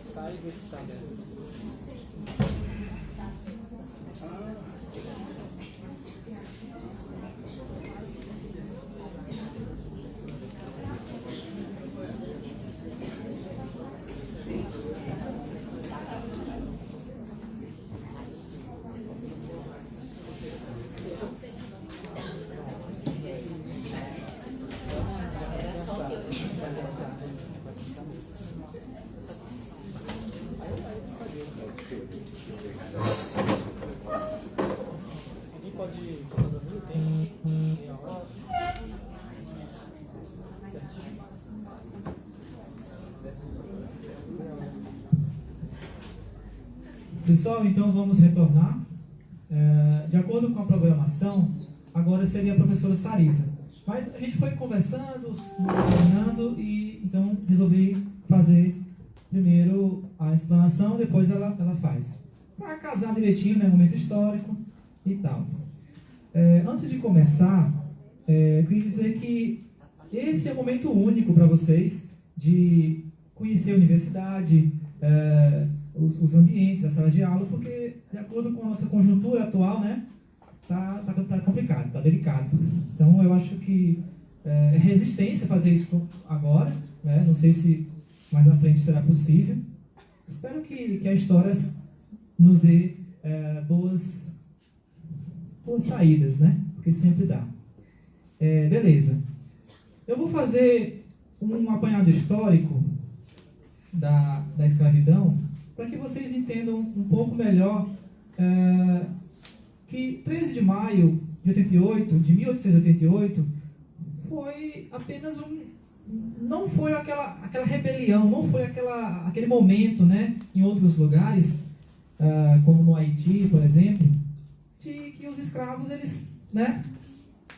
Sai e vê se está aberto. Pessoal, então vamos retornar. De acordo com a programação, agora seria a professora Sarisa. Mas a gente foi conversando, terminando, e então resolvi fazer primeiro a explanação, depois ela faz. Para casar direitinho, né, momento histórico e tal. Antes de começar, eu queria dizer que esse é um momento único para vocês de conhecer a universidade, os ambientes, a sala de aula, porque de acordo com a nossa conjuntura atual, né, tá complicado, tá delicado. Então eu acho que é resistência fazer isso agora, né? Não sei se mais à frente será possível. Espero que a história nos dê boas saídas, né? Porque sempre dá. Beleza. Eu vou fazer um apanhado histórico da escravidão, para que vocês entendam um pouco melhor que 13 de maio de 1888, foi apenas não foi aquela rebelião, não foi aquele momento, né, em outros lugares, como no Haiti, por exemplo, de que os escravos, eles, né,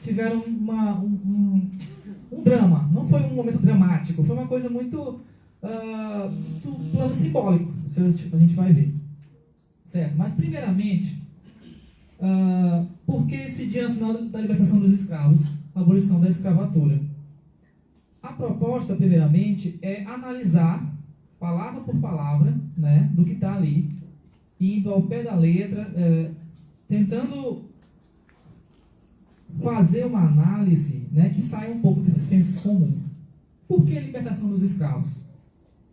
tiveram um drama. Não foi um momento dramático, foi uma coisa muito do plano simbólico, a gente vai ver. Certo? Mas, primeiramente, por que esse Dia Nacional da Libertação dos Escravos, a abolição da escravatura? A proposta, primeiramente, é analisar, palavra por palavra, né, do que está ali, indo ao pé da letra, tentando fazer uma análise, né, que saia um pouco desse senso comum. Por que libertação dos escravos?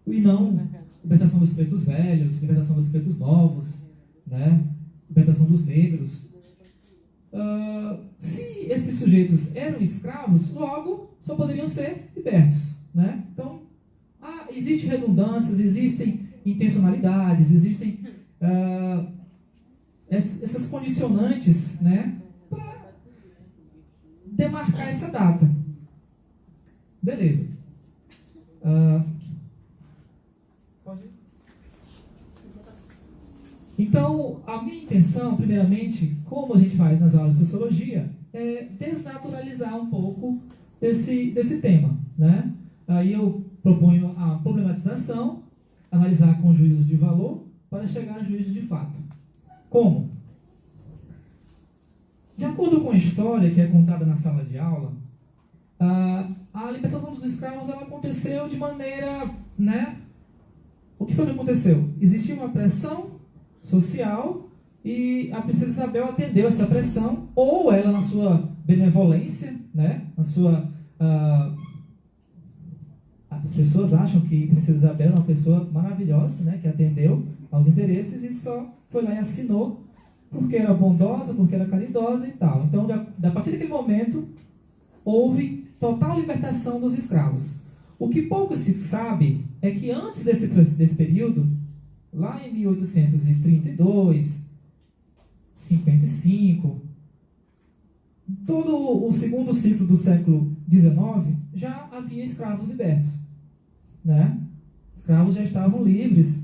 E não libertação dos pretos velhos, libertação dos pretos novos, né, libertação dos negros. Se esses sujeitos eram escravos, logo só poderiam ser libertos, né? Então, existem redundâncias, existem intencionalidades, existem essas condicionantes, né, para demarcar essa data. Beleza. Então, a minha intenção, primeiramente, como a gente faz nas aulas de sociologia, é desnaturalizar um pouco desse tema, né? Aí eu proponho a problematização, analisar com juízos de valor, para chegar a juízos de fato. Como? De acordo com a história que é contada na sala de aula, a libertação dos escravos ela aconteceu de maneira, né? O que foi que aconteceu? Existia uma pressão social e a princesa Isabel atendeu essa pressão, ou ela na sua benevolência, né? Na sua as pessoas acham que a princesa Isabel é uma pessoa maravilhosa, né? Que atendeu aos interesses e só foi lá e assinou porque era bondosa, porque era caridosa e tal. Então, a partir daquele momento, houve total libertação dos escravos. O que pouco se sabe é que antes desse período, lá em 1832, 55, todo o segundo ciclo do século XIX, já havia escravos libertos, né? Escravos já estavam livres.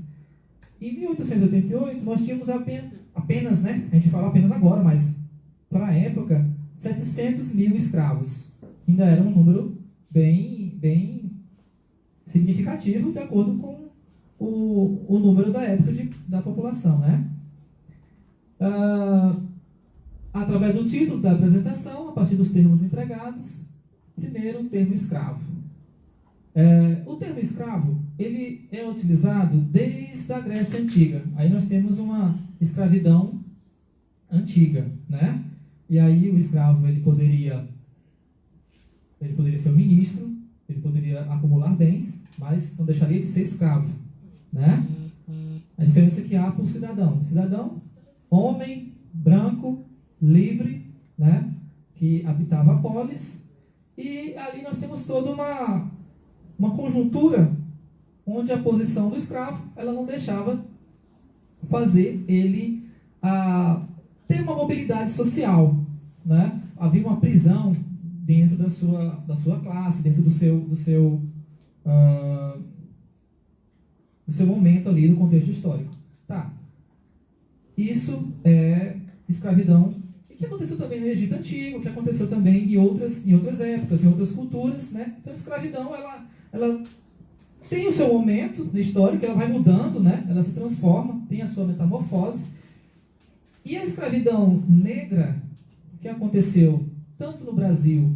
Em 1888, nós tínhamos apenas, né? A gente fala apenas agora, mas para a época, 700 mil escravos. Ainda era um número bem significativo de acordo com o número da época da população, né? Através do título da apresentação, a partir dos termos empregados, primeiro o termo escravo. O termo escravo, ele é utilizado desde a Grécia Antiga. Aí nós temos uma escravidão antiga, né? E aí o escravo, ele poderia ser um ministro, ele poderia acumular bens, mas não deixaria de ser escravo, né? A diferença que há para o cidadão. Cidadão, homem, branco, livre, né? Que habitava a polis. E ali nós temos toda uma conjuntura onde a posição do escravo ela não deixava fazer ele ter uma mobilidade social, né? Havia uma prisão dentro da sua classe, dentro do seu momento ali no contexto histórico. Tá. Isso é escravidão, e que aconteceu também no Egito Antigo, que aconteceu também em outras épocas, em outras culturas, né? Então a escravidão ela tem o seu momento histórico, ela vai mudando, né? Ela se transforma, tem a sua metamorfose. E a escravidão negra, que aconteceu tanto no Brasil,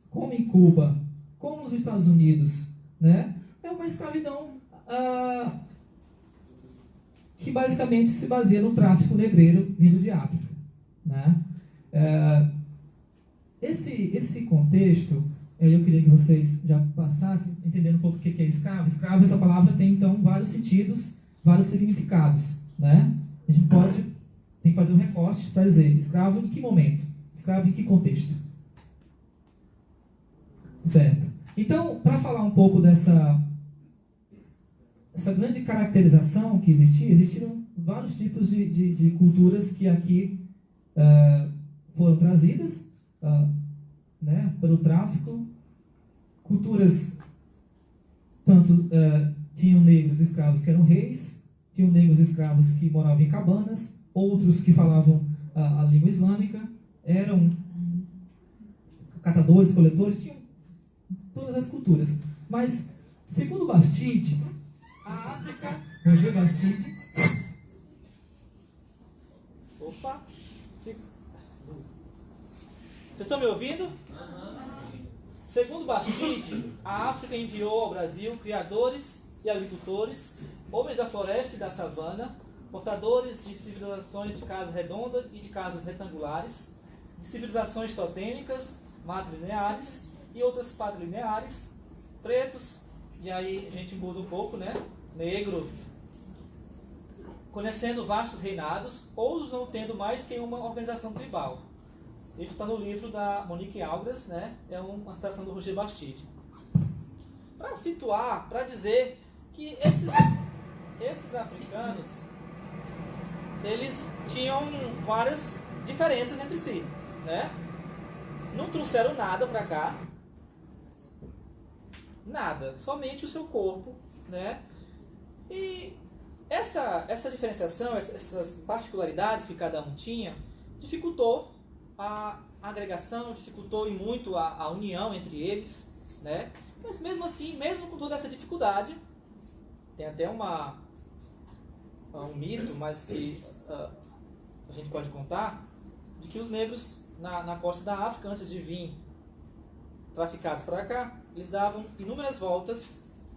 como em Cuba, como nos Estados Unidos, né? É uma escravidão que basicamente se baseia no tráfico negreiro vindo de África, né? Esse contexto, eu queria que vocês já passassem entendendo um pouco o que é escravo. Escravo, essa palavra tem, então, vários sentidos, vários significados, né? A gente tem que fazer um recorte para dizer escravo em que momento, escravo em que contexto. Certo. Então, para falar um pouco dessa grande caracterização que existiram vários tipos de culturas que aqui foram trazidas, né, pelo tráfico. Culturas, tanto tinham negros escravos que eram reis, tinham negros escravos que moravam em cabanas, outros que falavam a língua islâmica, eram catadores, coletores, tinham todas as culturas. Mas, segundo Bastide, a África, Roger Bastide... Opa! Vocês estão me ouvindo? Segundo Bastide, a África enviou ao Brasil criadores e agricultores, homens da floresta e da savana, portadores de civilizações de casa redonda e de casas retangulares, de civilizações totêmicas, matrilineares e outras patrilineares, pretos, e aí a gente muda um pouco, né? Negro, conhecendo vastos reinados, outros não tendo mais que uma organização tribal. Isso está no livro da Monique Algras, né? É uma citação do Roger Bastide. Para situar, para dizer que esses africanos, eles tinham várias diferenças entre si, né? Não trouxeram nada para cá, nada, somente o seu corpo, né? E essa diferenciação, essas particularidades que cada um tinha, dificultou a agregação, dificultou e muito a união entre eles, né? Mas mesmo assim, mesmo com toda essa dificuldade, tem até um mito, mas que a gente pode contar, de que os negros na costa da África, antes de vir traficados para cá, eles davam inúmeras voltas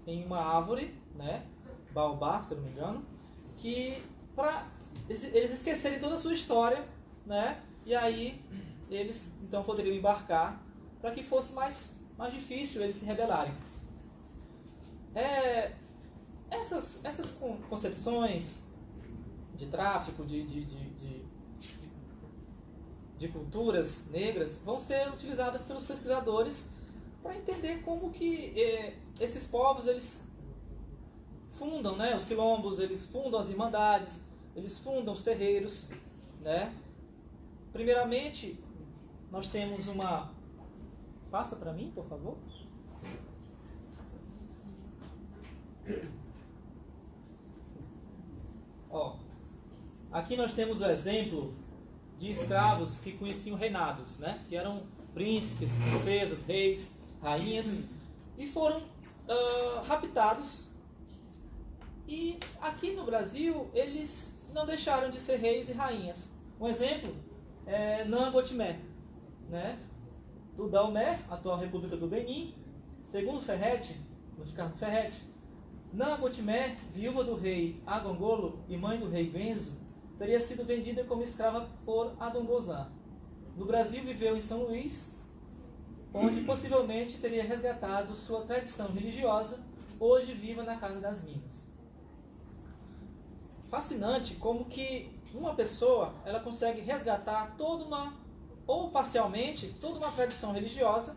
em uma árvore, né, baobá, se eu não me engano, que para eles esquecerem toda a sua história, né, e aí eles então poderiam embarcar para que fosse mais difícil eles se rebelarem. Essas concepções de tráfico, de culturas negras vão ser utilizadas pelos pesquisadores para entender como que esses povos eles fundam, né, os quilombos, eles fundam as irmandades, eles fundam os terreiros, né? Primeiramente, nós temos uma... Passa para mim, por favor. Ó, aqui nós temos o exemplo de escravos que conheciam reinados, né? Que eram príncipes, princesas, reis, rainhas, e foram raptados. E aqui no Brasil, eles não deixaram de ser reis e rainhas. Um exemplo é Nangotimé, né? Do Daomé, atual República do Benin. Segundo Ferretti, no Ricardo Ferretti, Nangotimé, viúva do rei Agongolo e mãe do rei Benzo, teria sido vendida como escrava por Adongozan. No Brasil viveu em São Luís, onde possivelmente teria resgatado sua tradição religiosa, hoje viva na Casa das Minas. Fascinante como que uma pessoa ela consegue resgatar toda uma, ou parcialmente, toda uma tradição religiosa,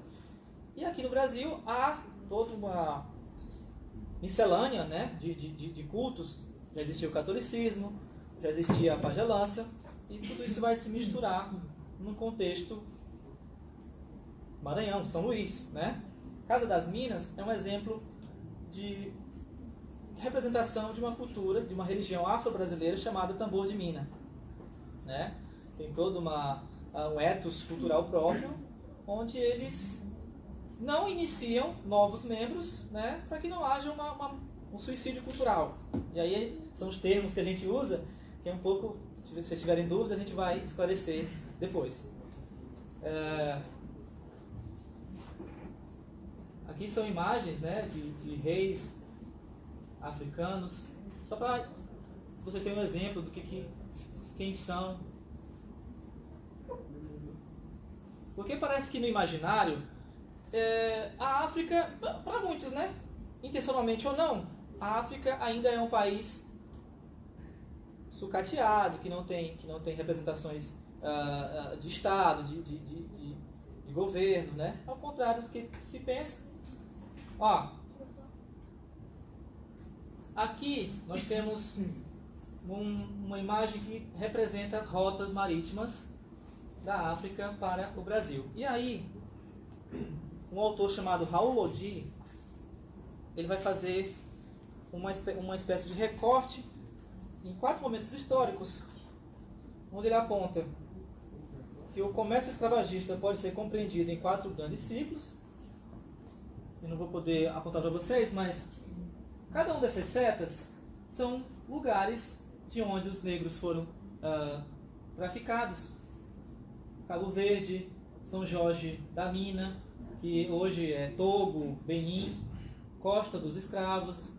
e aqui no Brasil há toda uma miscelânea, né, de cultos. Já existia o catolicismo, já existia a pagelança, e tudo isso vai se misturar num contexto Maranhão, São Luís, né? Casa das Minas é um exemplo de representação de uma cultura, de uma religião afro-brasileira chamada tambor de mina, né? Tem todo um ethos cultural próprio, onde eles não iniciam novos membros, né, para que não haja um suicídio cultural. E aí são os termos que a gente usa, que é um pouco, se vocês tiverem dúvida, a gente vai esclarecer depois. Aqui são imagens, né, de reis africanos, só para vocês terem um exemplo do quem são. Porque parece que no imaginário, a África, para muitos, né, intencionalmente ou não, a África ainda é um país sucateado, que não tem representações de Estado, de governo, né? Ao contrário do que se pensa. Ó, aqui nós temos uma imagem que representa as rotas marítimas da África para o Brasil. E aí, um autor chamado Raul Odi, ele vai fazer uma espécie de recorte em 4 momentos históricos, onde ele aponta que o comércio escravagista pode ser compreendido em 4 grandes ciclos. Eu não vou poder apontar para vocês, mas cada um dessas setas são lugares de onde os negros foram traficados. Cabo Verde, São Jorge da Mina, que hoje é Togo, Benin, Costa dos Escravos,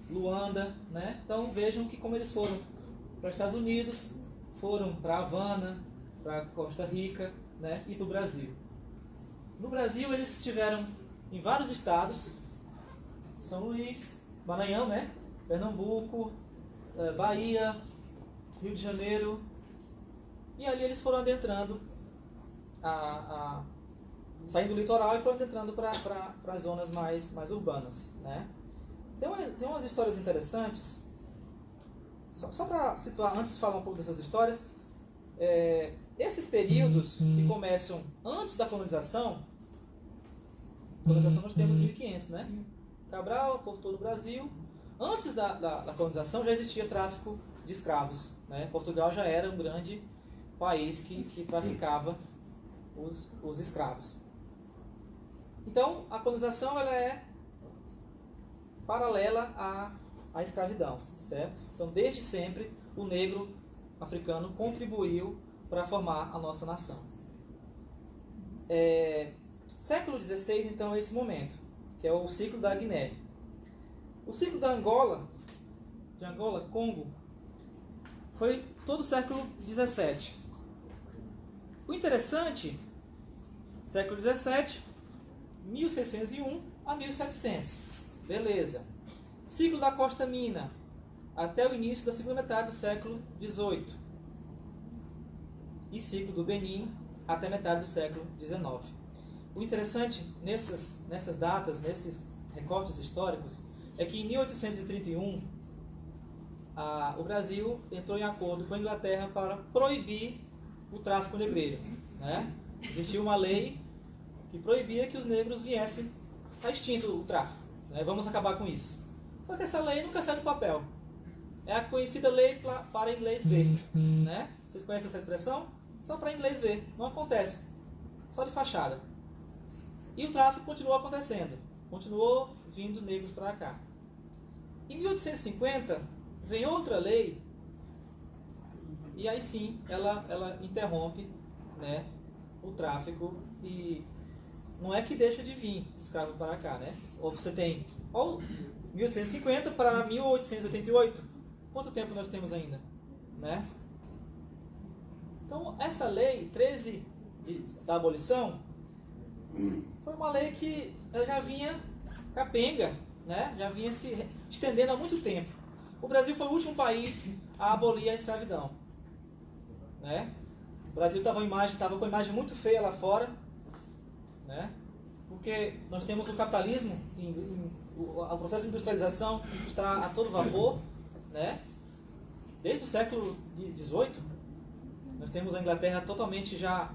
Luanda, né? Então vejam que como eles foram para os Estados Unidos, foram para Havana, para Costa Rica, né? E para o Brasil. No Brasil eles estiveram em vários estados, São Luís, Maranhão, né? Pernambuco, Bahia, Rio de Janeiro, e ali eles foram adentrando, saindo do litoral e foram adentrando para as zonas mais urbanas, né? Tem umas histórias interessantes, só para situar, antes de falar um pouco dessas histórias, esses períodos que começam antes da colonização nós temos 1500, né? Cabral, por todo o Brasil. Antes da colonização já existia tráfico de escravos, né? Portugal já era um grande país que traficava os escravos. Então, a colonização ela é paralela à escravidão, certo? Então, desde sempre, o negro africano contribuiu para formar a nossa nação. Século XVI, então, é esse momento, que é o ciclo da Guiné. O ciclo da Angola, Congo, foi todo o século XVII. O interessante, século XVII, 1601 a 1700. Beleza. Ciclo da Costa Mina, até o início da segunda metade do século XVIII. E ciclo do Benin, até metade do século XIX. O interessante nessas datas, nesses recortes históricos, é que em 1831 o Brasil entrou em acordo com a Inglaterra para proibir o tráfico negreiro, né? Existia uma lei que proibia que os negros viessem a extinto o tráfico, né? Vamos acabar com isso. Só que essa lei nunca sai do papel. É a conhecida lei para inglês ver, né? Vocês conhecem essa expressão? Só para inglês ver, não acontece, só de fachada. E o tráfico continuou acontecendo, continuou vindo negros para cá. Em 1850 vem outra lei e aí sim ela interrompe, né, o tráfico e não é que deixa de vir escravo para cá, né? Ou você tem 1850 para 1888, quanto tempo nós temos ainda, né? Então essa lei 13 da abolição foi uma lei que ela já vinha capenga, né? Já vinha se estendendo há muito tempo. O Brasil foi o último país a abolir a escravidão, né? O Brasil estava com uma imagem muito feia lá fora, né? Porque nós temos o capitalismo, o processo de industrialização está a todo vapor, né? Desde o século XVIII, nós temos a Inglaterra totalmente já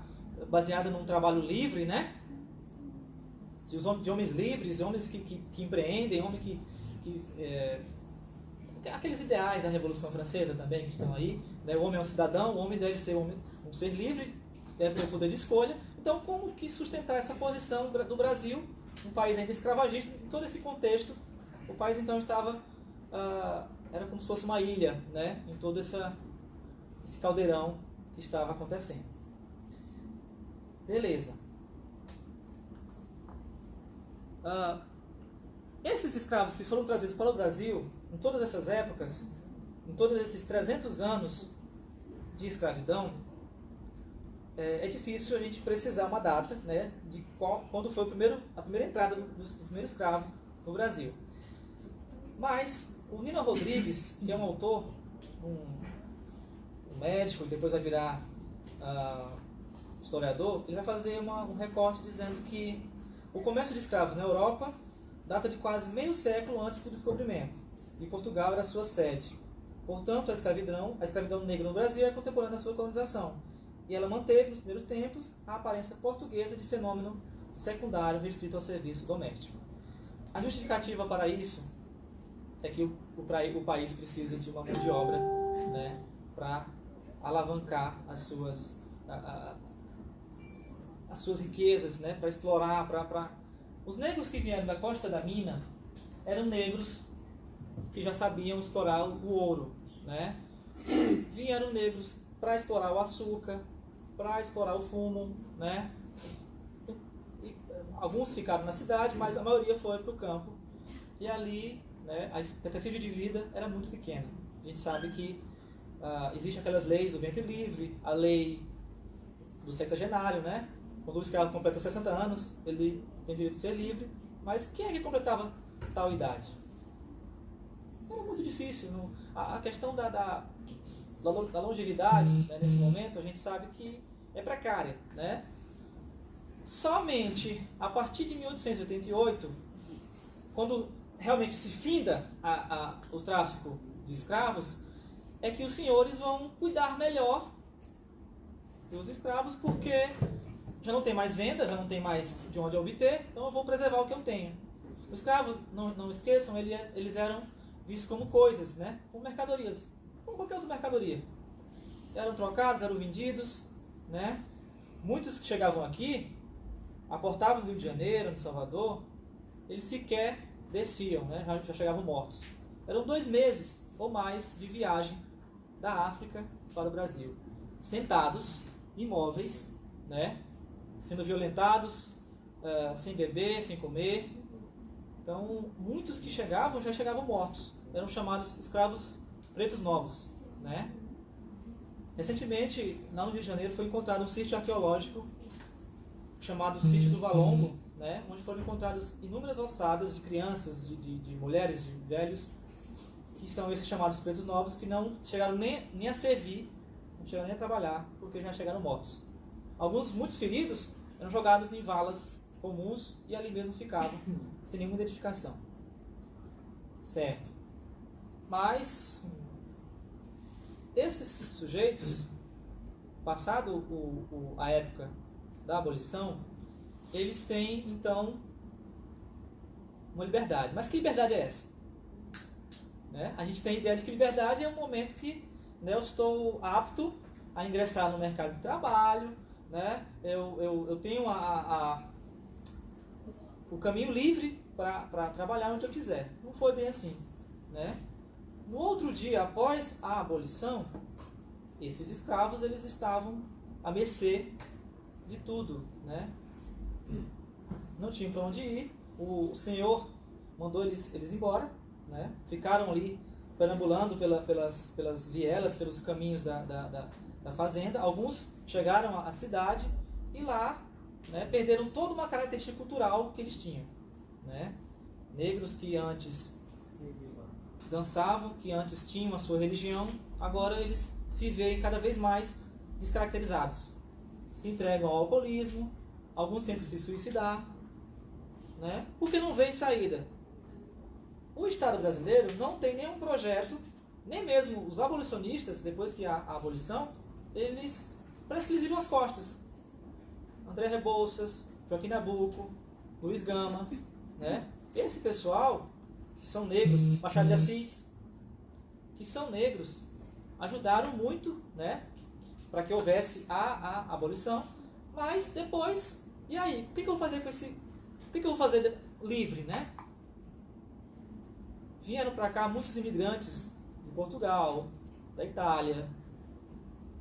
baseada num trabalho livre, né? De homens livres, homens que empreendem, homens aqueles ideais da Revolução Francesa também que estão aí, né? O homem é um cidadão, o homem deve ser um ser livre, deve ter o poder de escolha. Então, como que sustentar essa posição do Brasil, um país ainda escravagista, em todo esse contexto? O país então estava, era como se fosse uma ilha, né? Em todo esse caldeirão que estava acontecendo. Beleza. Esses escravos que foram trazidos para o Brasil, em todas essas épocas, em todos esses 300 anos de escravidão, é difícil a gente precisar uma data, né, de quando foi a primeira entrada do primeiro escravo no Brasil. Mas o Nino Rodrigues, que é um autor, um médico, e depois vai virar historiador, ele vai fazer um recorte dizendo que o comércio de escravos na Europa data de quase meio século antes do descobrimento, e Portugal era a sua sede. Portanto, a escravidão negra no Brasil é contemporânea à sua colonização, e ela manteve, nos primeiros tempos, a aparência portuguesa de fenômeno secundário restrito ao serviço doméstico. A justificativa para isso é que o país precisa de uma mão de obra, né, para alavancar as suas riquezas, né, para explorar, Os negros que vieram da Costa da Mina eram negros que já sabiam explorar o ouro, né? Vieram negros para explorar o açúcar, para explorar o fumo, né? E alguns ficaram na cidade, mas a maioria foi para o campo. E ali, né, a expectativa de vida era muito pequena. A gente sabe que existem aquelas leis do ventre livre, a lei do sexagenário, né? Quando o escravo completa 60 anos, ele tem direito de ser livre, mas quem é que completava tal idade? Era muito difícil. A questão da longevidade, né, nesse momento, a gente sabe que é precária, né? Somente a partir de 1888, quando realmente se finda o tráfico de escravos, é que os senhores vão cuidar melhor dos escravos, porque já não tem mais venda, já não tem mais de onde obter, então eu vou preservar o que eu tenho. Os escravos, não esqueçam, eles eram vistos como coisas, né? Como mercadorias, como qualquer outra mercadoria. Eram trocados, eram vendidos, né? Muitos que chegavam aqui, aportavam no Rio de Janeiro, no Salvador, eles sequer desciam, né? Já chegavam mortos. Eram 2 meses ou mais de viagem da África para o Brasil. sentados, imóveis, né? Sendo violentados, sem beber, sem comer. Então, muitos que chegavam já chegavam mortos. Eram chamados escravos pretos novos, né? Recentemente, lá no Rio de Janeiro, foi encontrado um sítio arqueológico chamado Sítio do Valongo, né? Onde foram encontradas inúmeras ossadas de crianças, de mulheres, de velhos, que são esses chamados pretos novos, que não chegaram nem a servir, não chegaram nem a trabalhar, porque já chegaram mortos. Alguns, muito feridos, eram jogados em valas comuns e ali mesmo ficavam, sem nenhuma identificação. Certo. Mas esses sujeitos, passado a época da abolição, eles têm, então, uma liberdade. Mas que liberdade é essa? Né? A gente tem a ideia de que liberdade é um momento que, né, eu estou apto a ingressar no mercado de trabalho, né? Eu tenho o caminho livre para trabalhar onde eu quiser. Não foi bem assim, né? No outro dia, após a abolição, esses escravos eles estavam à mercê de tudo, né? Não tinham para onde ir. O senhor mandou eles embora, né? Ficaram ali perambulando pelas vielas, pelos caminhos da fazenda. Alguns chegaram à cidade e lá, né, perderam toda uma característica cultural que eles tinham, né? Negros que antes dançavam, que antes tinham a sua religião, agora eles se veem cada vez mais descaracterizados. Se entregam ao alcoolismo, alguns tentam se suicidar, né? Porque não vê saída. O Estado brasileiro não tem nenhum projeto, nem mesmo os abolicionistas, depois que há a abolição, parece que eles viram as costas. André Rebouças, Joaquim Nabuco, Luiz Gama, né? Esse pessoal, que são negros, Machado de Assis, que são negros, ajudaram muito, né, para que houvesse a abolição, mas depois, e aí? O que eu vou fazer com esse... O que eu vou fazer livre, né? Vieram para cá muitos imigrantes de Portugal, da Itália,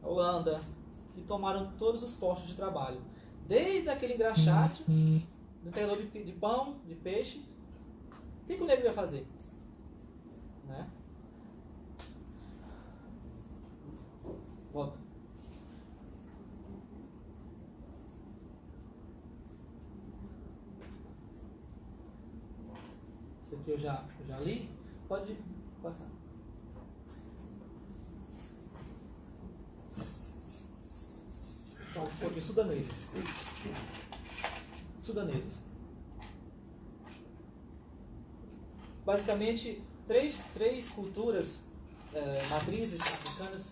da Holanda, que tomaram todos os postos de trabalho. Desde aquele engraxate, do entregador de pão, de peixe. O que o negro ia fazer? Né? Volta. Isso aqui eu já li. Pode passar. São os povos sudaneses. Basicamente, três culturas matrizes africanas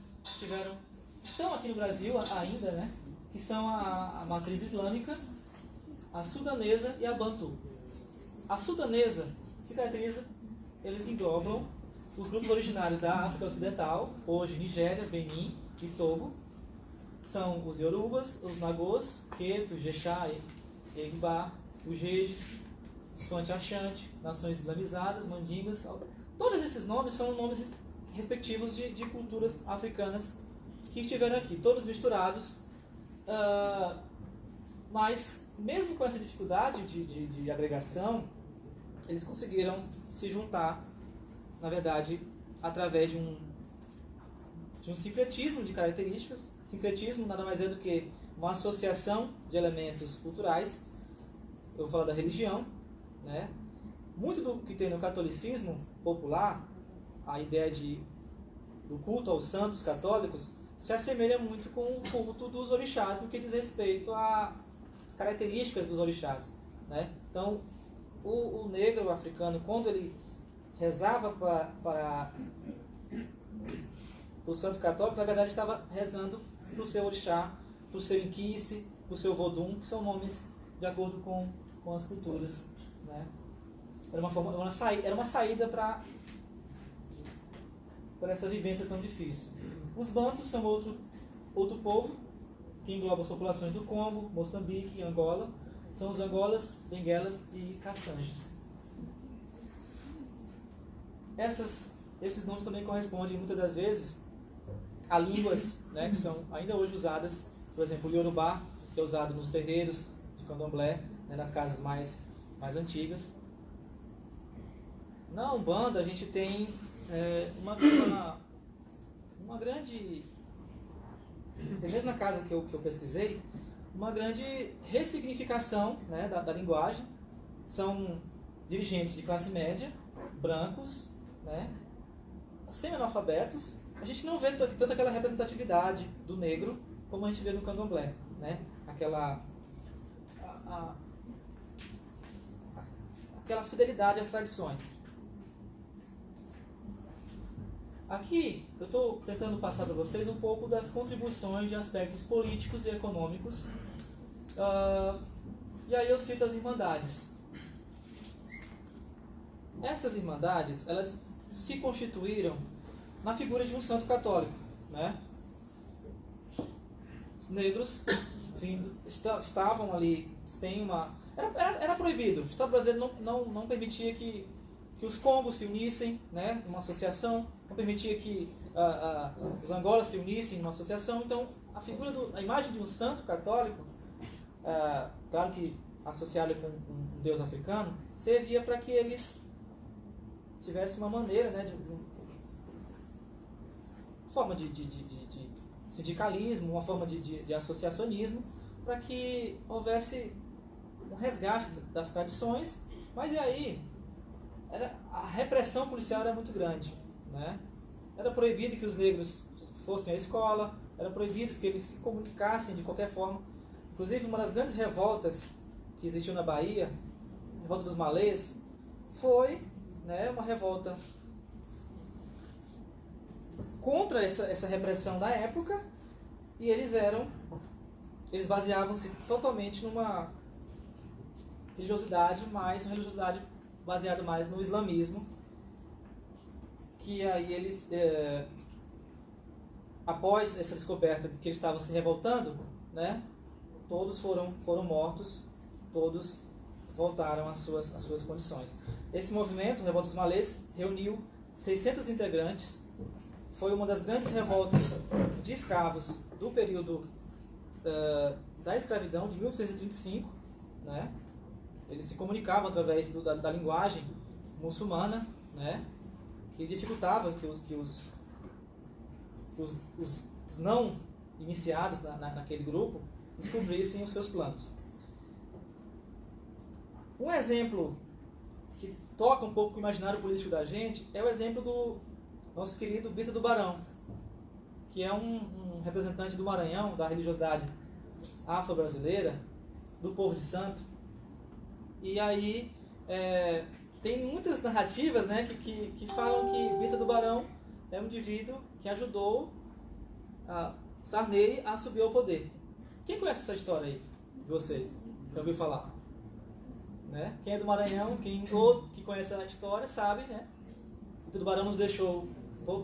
estão aqui no Brasil ainda, né? Que são a matriz islâmica, a sudanesa e a bantu. A sudanesa se caracteriza, eles englobam os grupos originários da África Ocidental, hoje Nigéria, Benin e Togo. São os Yorubas, os Nagôs, Queto, Jexá, Egba, os Jejes, os Fante-Achante, nações islamizadas, Mandingas. Todos esses nomes são nomes respectivos de culturas africanas que estiveram aqui, todos misturados. Mas, mesmo com essa dificuldade de agregação, eles conseguiram se juntar, na verdade, através de um sincretismo de características. Sincretismo nada mais é do que uma associação de elementos culturais. Eu vou falar da religião, né? Muito do que tem no catolicismo popular, a ideia do culto aos santos católicos, se assemelha muito com o culto dos orixás no que diz respeito às características dos orixás, né? Então, o negro africano, quando ele rezava para o santo católico, na verdade estava rezando para o seu orixá, para o seu inquice, para o seu vodum, que são nomes de acordo com as culturas, né? Era uma saída para essa vivência tão difícil. Os bantus são outro povo que engloba as populações do Congo, Moçambique e Angola. São os Angolas, Benguelas e Caçanges. Esses nomes também correspondem muitas das vezes há línguas, né, que são ainda hoje usadas, por exemplo, o Yorubá, que é usado nos terreiros de candomblé, né, nas casas mais antigas. Na Umbanda a gente tem uma grande, mesmo na casa que eu pesquisei, uma grande ressignificação, né, da linguagem. São dirigentes de classe média, brancos, né, semi-analfabetos. A gente não vê tanto aquela representatividade do negro como a gente vê no candomblé, né? Aquela fidelidade às tradições. Aqui eu estou tentando passar para vocês um pouco das contribuições de aspectos políticos e econômicos. E aí eu cito as irmandades. Essas irmandades, elas se constituíram na figura de um santo católico, né? Os negros estavam ali sem uma... Era proibido. O Estado brasileiro não permitia que os congos se unissem, né, numa associação, não permitia que os angolas se unissem numa associação. Então, a imagem de um santo católico, claro que associada com um deus africano, servia para que eles tivessem uma maneira, né, forma de sindicalismo, uma forma de associacionismo, para que houvesse um resgate das tradições. Mas e aí, a repressão policial era muito grande, né? Era proibido que os negros fossem à escola, era proibido que eles se comunicassem de qualquer forma. Inclusive, uma das grandes revoltas que existiu na Bahia, a revolta dos malês, foi, né, uma revolta contra essa repressão da época, e eles baseavam-se totalmente numa religiosidade, mas uma religiosidade baseada mais no islamismo, que aí eles, após essa descoberta de que eles estavam se revoltando, né, todos foram mortos, todos voltaram às suas condições. Esse movimento, Revolta dos Malês, reuniu 600 integrantes. Foi uma das grandes revoltas de escravos do período da escravidão, de 1835, né? Eles se comunicavam através da linguagem muçulmana, né? Que dificultava que os não iniciados naquele grupo descobrissem os seus planos. Um exemplo que toca um pouco o imaginário político da gente é o exemplo do nosso querido Bita do Barão, que é um representante do Maranhão, da religiosidade afro-brasileira, do povo de santo. E aí tem muitas narrativas, né, que falam que Bita do Barão é um indivíduo que ajudou Sarney a subir ao poder. Quem conhece essa história aí de vocês? Já ouviu falar? Né? Quem é do Maranhão, ou que conhece a história, sabe, né? Bita do Barão nos deixou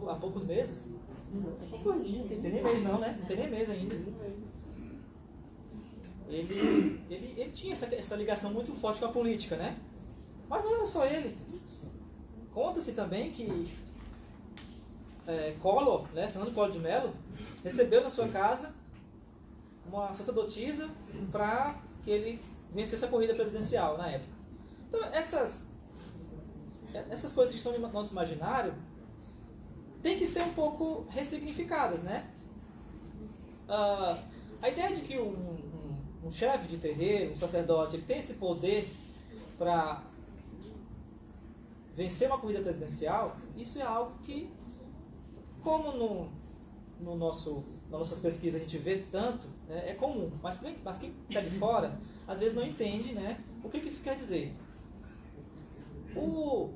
há poucos meses. Não tem nem mês não, né? Não tem nem mês ainda. Ele tinha essa ligação muito forte com a política, né? Mas não era só ele. Conta-se também que Collor, né, Fernando Collor de Mello, recebeu na sua casa uma sacerdotisa para que ele vencesse a corrida presidencial na época. Então, essas coisas que estão no nosso imaginário tem que ser um pouco ressignificadas, né? A ideia de que um chefe de terreiro, um sacerdote, ele tem esse poder para vencer uma corrida presidencial, isso é algo que, como nas nossas pesquisas a gente vê tanto, né, é comum, mas quem está de fora, às vezes não entende, né, o que isso quer dizer. O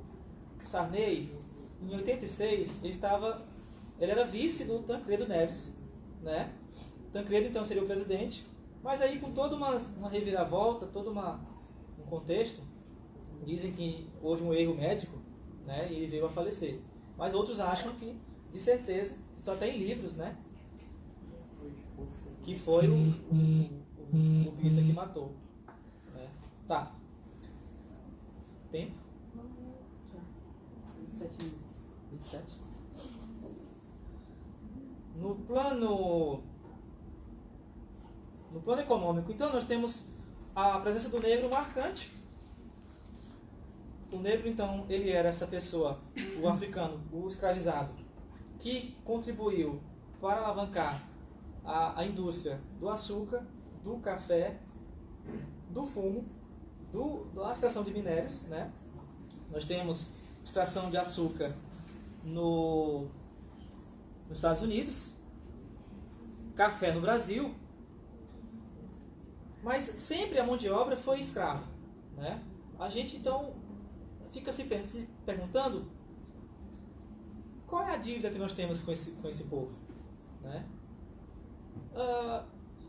Sarney, em 86, ele era vice do Tancredo Neves, né? Tancredo então seria o presidente, mas aí com toda uma reviravolta, todo um contexto, dizem que houve um erro médico, né, e ele veio a falecer. Mas outros acham que, de certeza, isso está até em livros, né, que foi o Bita que matou. Né? Tá. Tempo? 27. no plano econômico, então, nós temos a presença do negro marcante. O negro, então, ele era essa pessoa, o africano, o escravizado, que contribuiu para alavancar a indústria do açúcar, do café, do fumo, da extração de minérios, né? Nós temos extração de açúcar nos Estados Unidos, café no Brasil, mas sempre a mão de obra foi escrava, né? A gente então fica se perguntando qual é a dívida que nós temos com esse povo, né?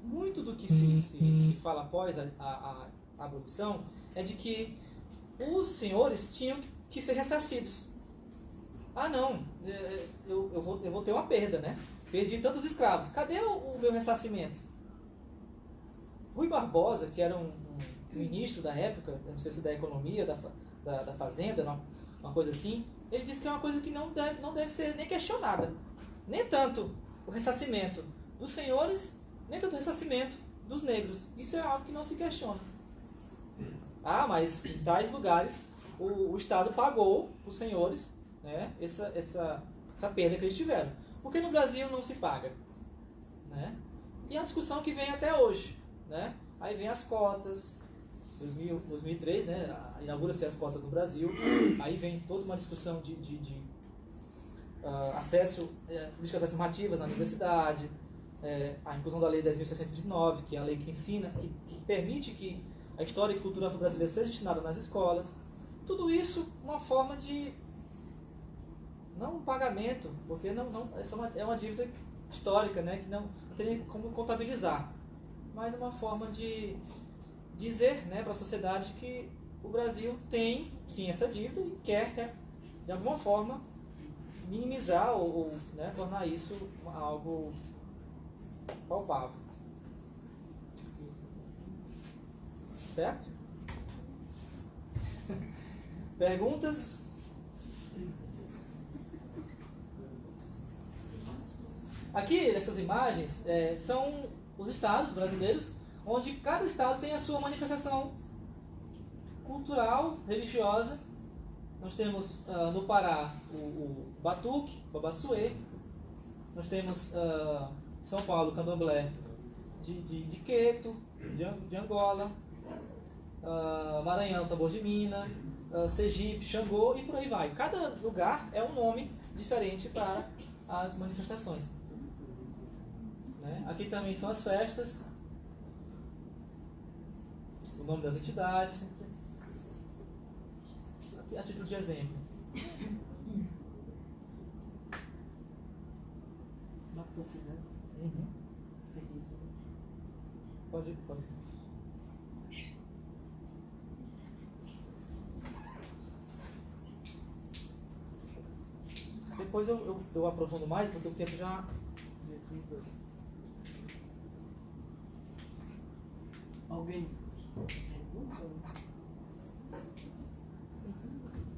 Muito do que se fala após a abolição é de que os senhores tinham que ser ressarcidos. Ah, não, eu vou ter uma perda, né? Perdi tantos escravos. Cadê o meu ressarcimento? Rui Barbosa, que era um ministro da época, não sei se da economia, da fazenda, uma coisa assim, ele disse que é uma coisa que não deve ser nem questionada. Nem tanto o ressarcimento dos senhores, nem tanto o ressarcimento dos negros. Isso é algo que não se questiona. Ah, mas em tais lugares o Estado pagou os senhores, né, essa perda que eles tiveram. Por que no Brasil não se paga? Né? E é uma discussão que vem até hoje. Né? Aí vem as cotas, 2003, né? Inaugura-se as cotas no Brasil, aí vem toda uma discussão de acesso, políticas afirmativas na universidade, a inclusão da Lei 10.609, que é a lei que ensina, que permite que a história e cultura afro-brasileira seja ensinada nas escolas. Tudo isso uma forma de, não um pagamento, porque essa é uma dívida histórica, né? Que não tem como contabilizar, mas uma forma de dizer, né, para a sociedade que o Brasil tem, sim, essa dívida e quer, de alguma forma, minimizar ou né, tornar isso algo palpável. Certo? Perguntas? Aqui, nessas imagens, são os estados brasileiros, onde cada estado tem a sua manifestação cultural, religiosa. Nós temos no Pará o Batuque, Babassuê. Nós temos São Paulo, Candomblé de Queto, de Angola. Maranhão, Tambor de Minas. Sergipe, Xangô e por aí vai. Cada lugar é um nome diferente para as manifestações. Né? Aqui também são as festas, o nome das entidades, a título de exemplo. Batuque, né? Uhum. Pode. Depois eu aprofundo mais, porque o tempo já... Alguém pergunta?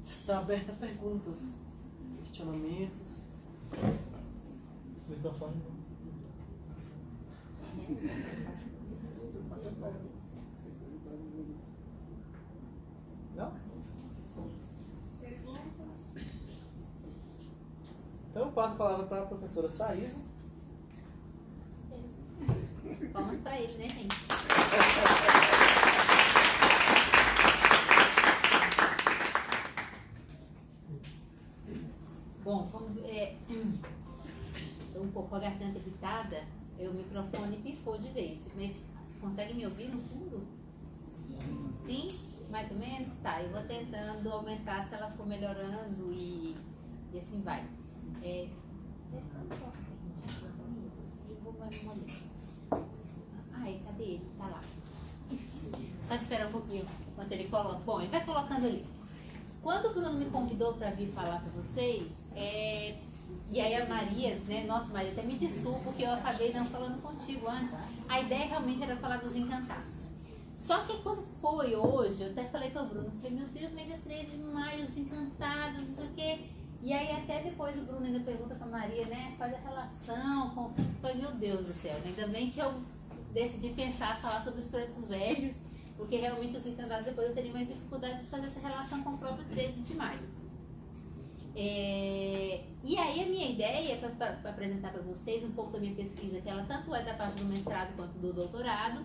Está aberta a perguntas, questionamentos. Microfone. Não? Então eu passo a palavra para a professora Sarisa. Vamos para ele, né, gente? Bom, estou um pouco com a garganta irritada, o microfone pifou de vez. Mas consegue me ouvir no fundo? Sim? Mais ou menos? Tá, eu vou tentando aumentar se ela for melhorando e assim vai. Eu vou mais uma ali. Ai, cadê ele? Tá lá. Só espera um pouquinho enquanto ele coloca. Bom, ele vai colocando ali. Quando o Bruno me convidou para vir falar para vocês, e aí a Maria, né? Nossa, Maria, até me desculpa porque eu acabei não falando contigo antes. A ideia realmente era falar dos encantados. Só que quando foi hoje, eu até falei para o Bruno, falei, meu Deus, mas é 13 de maio, os encantados, não sei o quê. E aí até depois o Bruno ainda pergunta pra Maria, né? Faz a relação com... Eu falei, meu Deus do céu, ainda bem que eu decidi pensar, falar sobre os pretos velhos, porque realmente os encantados depois eu teria mais dificuldade de fazer essa relação com o próprio 13 de maio. E aí a minha ideia, para apresentar para vocês um pouco da minha pesquisa, que ela tanto é da parte do mestrado quanto do doutorado,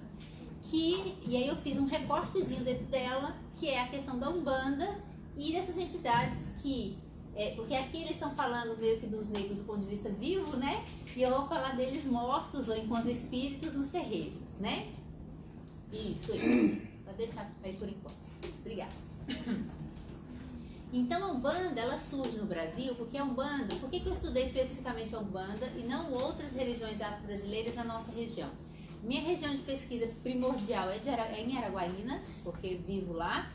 e aí eu fiz um recortezinho dentro dela, que é a questão da Umbanda e dessas entidades que... porque aqui eles estão falando meio que dos negros do ponto de vista vivo, né? E eu vou falar deles mortos ou enquanto espíritos nos terreiros, né? Isso. Pode deixar aí por enquanto. Obrigada. Então a Umbanda, ela surge no Brasil porque a Umbanda... Por que eu estudei especificamente a Umbanda e não outras religiões afro-brasileiras na nossa região? Minha região de pesquisa primordial é em Araguaína, porque vivo lá.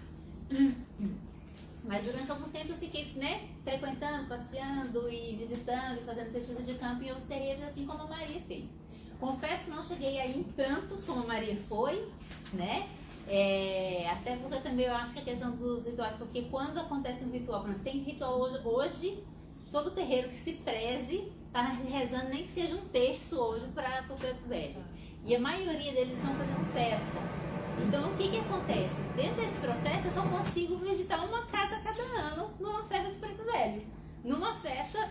Mas durante algum tempo eu fiquei, né, frequentando, passeando e visitando e fazendo pesquisa de campo em outros terreiros, assim como a Maria fez. Confesso que não cheguei aí em tantos como a Maria foi, né? Até porque também eu acho que a questão dos rituais, porque quando acontece um ritual, por exemplo, tem ritual hoje, todo terreiro que se preze está rezando nem que seja um terço hoje para o preto velho. E a maioria deles estão fazendo festa. Então, o que acontece? Dentro desse processo, eu só consigo visitar uma casa cada ano numa festa de preto velho. Numa festa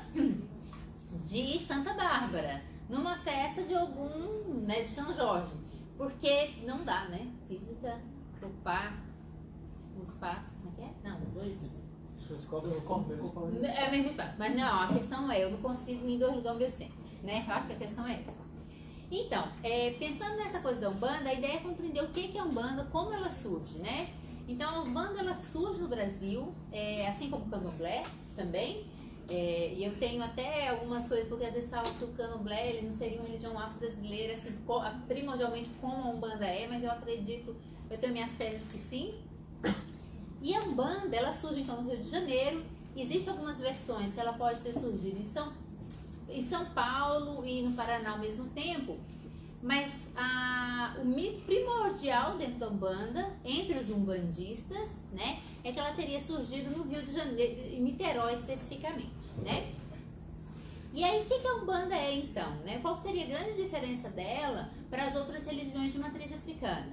de Santa Bárbara. Numa festa de algum, né, de São Jorge. Porque não dá, né? Física, ocupar o espaço, como é que é? Não, dois... É o mesmo espaço. Mas não, a questão é, eu não consigo ir em 2 lugares ao mesmo tempo. Né? Eu acho que a questão é essa. Então, pensando nessa coisa da Umbanda, a ideia é compreender o que é a Umbanda, como ela surge, né? Então, a Umbanda, ela surge no Brasil, assim como o Candomblé também, e eu tenho até algumas coisas, porque às vezes falam que o Candomblé ele não seria uma religião afro-brasileira, assim, primordialmente como a Umbanda é, mas eu acredito, eu tenho minhas teses que sim. E a Umbanda, ela surge então no Rio de Janeiro, existem algumas versões que ela pode ter surgido em São Paulo e no Paraná ao mesmo tempo, mas o mito primordial dentro da Umbanda, entre os umbandistas, né, é que ela teria surgido no Rio de Janeiro, em Niterói especificamente, né? E aí, o que a Umbanda é então, né? Qual seria a grande diferença dela para as outras religiões de matriz africana?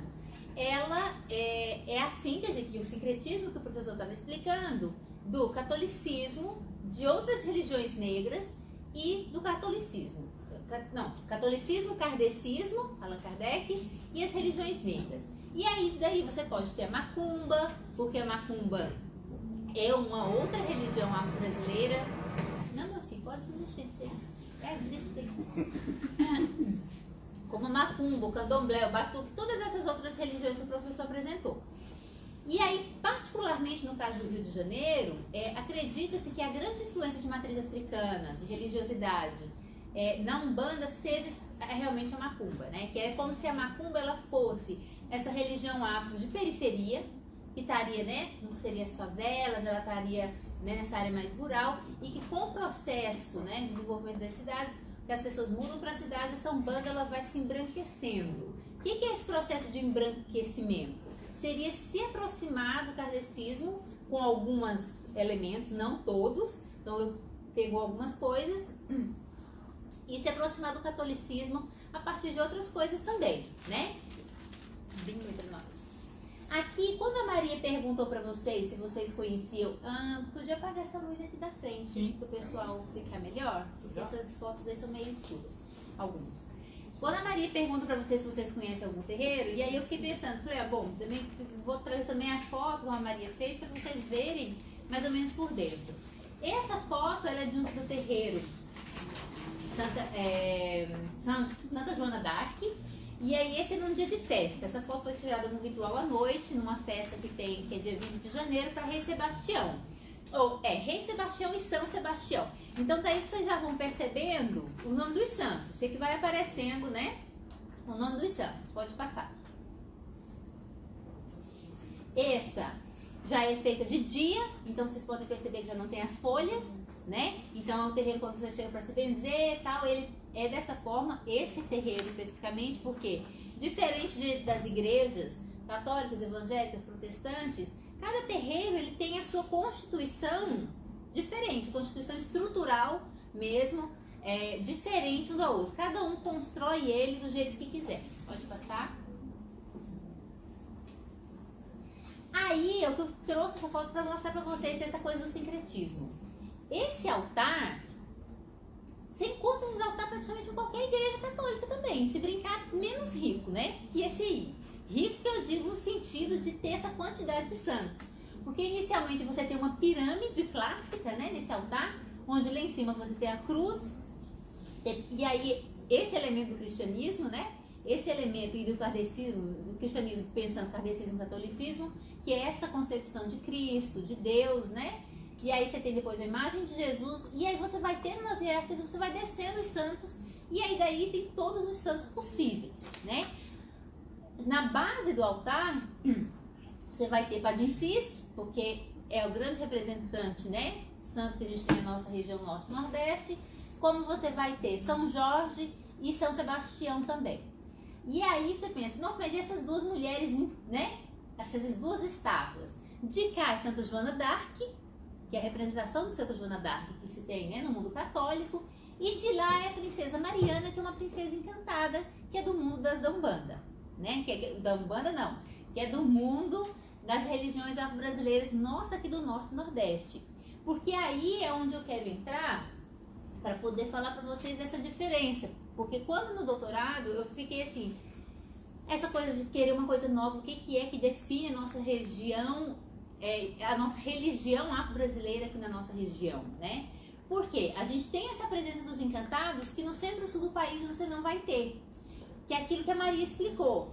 Ela é a síntese, que o sincretismo que o professor estava explicando, do catolicismo, de outras religiões negras e do catolicismo. Não, catolicismo, kardecismo, Allan Kardec, e as religiões negras. E aí, daí você pode ter a macumba, porque a macumba é uma outra religião afro-brasileira. Não, meu filho, pode desistir de ser. Desistir. Como a macumba, o candomblé, o batuque, todas essas outras religiões que o professor apresentou. E aí, particularmente no caso do Rio de Janeiro, acredita-se que a grande influência de matriz africana, de religiosidade, na Umbanda seja realmente a macumba, né? Que é como se a macumba ela fosse essa religião afro de periferia, que estaria, né? Não seria as favelas, ela estaria, né, nessa área mais rural, e que com o processo, né, de desenvolvimento das cidades, que as pessoas mudam para a cidade, essa Umbanda ela vai se embranquecendo. O que é esse processo de embranquecimento? Seria se aproximar do kardecismo com alguns elementos, não todos, então eu pego algumas coisas, e se aproximar do catolicismo a partir de outras coisas também, né? Bem entre nós. Aqui, quando a Maria perguntou para vocês se vocês conheciam, podia apagar essa luz aqui da frente, para o pessoal ficar melhor, porque essas fotos aí são meio escuras, algumas. Quando a Maria pergunta para vocês se vocês conhecem algum terreiro, e aí eu fiquei pensando, falei, bom, também vou trazer também a foto que a Maria fez para vocês verem mais ou menos por dentro. Essa foto ela é do terreiro Santa Joana d'Arc, e aí esse é num dia de festa. Essa foto foi tirada num ritual à noite, numa festa que é dia 20 de janeiro, para Rei Sebastião. Rei Sebastião e São Sebastião. Então daí vocês já vão percebendo o nome dos santos, que vai aparecendo, né? O nome dos santos, pode passar. Essa já é feita de dia, então vocês podem perceber que já não tem as folhas, né? Então o terreiro, quando você chega para se benzer e tal, ele é dessa forma, esse terreiro especificamente, porque diferente das igrejas católicas, evangélicas, protestantes, cada terreiro ele tem a sua constituição diferente, constituição estrutural mesmo, diferente um do outro. Cada um constrói ele do jeito que quiser. Pode passar. Aí eu trouxe essa foto para mostrar para vocês dessa coisa do sincretismo. Esse altar, você encontra esse altar praticamente em qualquer igreja católica também, se brincar menos rico, né? Que esse aí. Rico que eu digo no sentido de ter essa quantidade de santos. Porque inicialmente você tem uma pirâmide clássica, né, nesse altar, onde lá em cima você tem a cruz, e aí esse elemento do cristianismo, né? Esse elemento e do kardecismo, do cristianismo pensando kardecismo e catolicismo, que é essa concepção de Cristo, de Deus, né? E aí você tem depois a imagem de Jesus, e aí você vai tendo nas hierarquias, você vai descendo os santos, e aí daí tem todos os santos possíveis, né? Na base do altar, você vai ter Padre Inciso, porque é o grande representante, né? Santo que a gente tem na nossa região norte e nordeste, como você vai ter São Jorge e São Sebastião também. E aí você pensa, nossa, mas e essas duas mulheres, né? Essas duas estátuas. De cá é Santa Joana d'Arc, que é a representação de Santa Joana d'Arc que se tem, né, no mundo católico. E de lá é a Princesa Mariana, que é uma princesa encantada, que é do mundo da Umbanda. Né? Da Umbanda não, que é do mundo das religiões afro-brasileiras, nossa, aqui do Norte e Nordeste. Porque aí é onde eu quero entrar para poder falar para vocês dessa diferença. Porque quando no doutorado eu fiquei assim, essa coisa de querer uma coisa nova, o que é que define a nossa região, a nossa religião afro-brasileira aqui na nossa região, né? Porque a gente tem essa presença dos encantados que no centro-sul do país você não vai ter. Que é aquilo que a Maria explicou.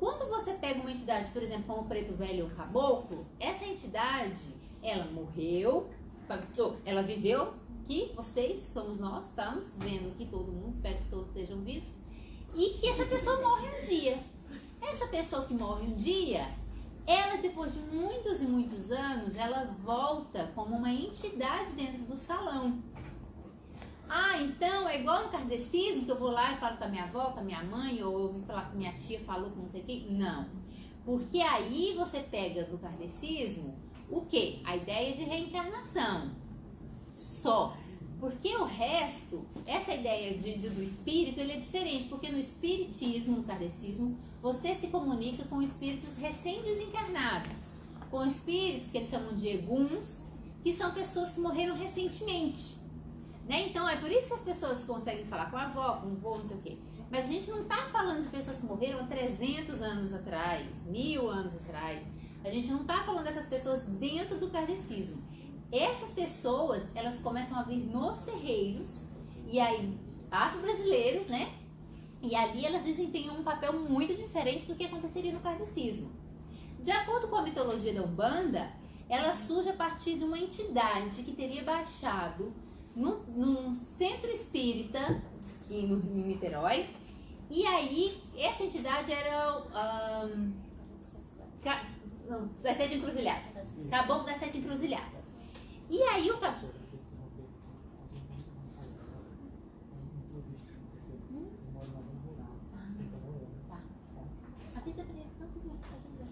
Quando você pega uma entidade, por exemplo, como o Preto Velho ou o Caboclo, essa entidade, ela morreu, ela viveu, que vocês, somos nós, estamos vendo que todo mundo, espero que todos estejam vivos, e que essa pessoa morre um dia. Essa pessoa que morre um dia, ela depois de muitos e muitos anos, ela volta como uma entidade dentro do salão. Ah, então é igual no kardecismo, que eu vou lá e falo com a minha avó, com a minha mãe, ou eu vim falar com minha tia, falou com não sei quem. Não. Porque aí você pega do kardecismo o quê? A ideia de reencarnação. Só. Porque o resto, essa ideia do espírito, ele é diferente. Porque no espiritismo, no kardecismo, você se comunica com espíritos recém-desencarnados. Com espíritos que eles chamam de eguns, que são pessoas que morreram recentemente. Né? Então, é por isso que as pessoas conseguem falar com a avó, com o vô, não sei o quê. Mas a gente não está falando de pessoas que morreram há 300 anos atrás, 1000 anos atrás. A gente não está falando dessas pessoas dentro do kardecismo. Essas pessoas, elas começam a vir nos terreiros, e aí, afro-brasileiros, né? E ali elas desempenham um papel muito diferente do que aconteceria no kardecismo. De acordo com a mitologia da Umbanda, ela surge a partir de uma entidade que teria baixado num centro espírita em Niterói, e aí essa entidade era das Sete Encruzilhadas, Caboclo das Sete Encruzilhadas. E aí o caboclo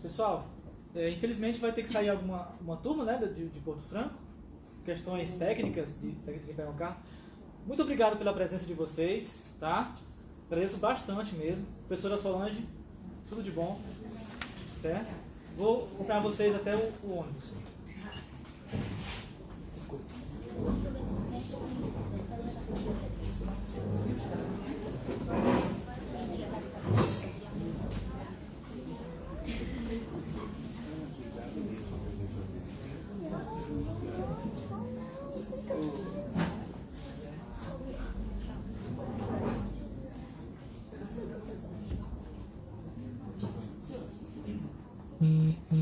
Pessoal, infelizmente vai ter que sair uma turma, né, de Porto Franco, questões técnicas de pegar um carro. Muito obrigado pela presença de vocês, tá? Agradeço bastante mesmo. Professora Solange, tudo de bom, certo? Vou acompanhar vocês até o ônibus. Desculpa.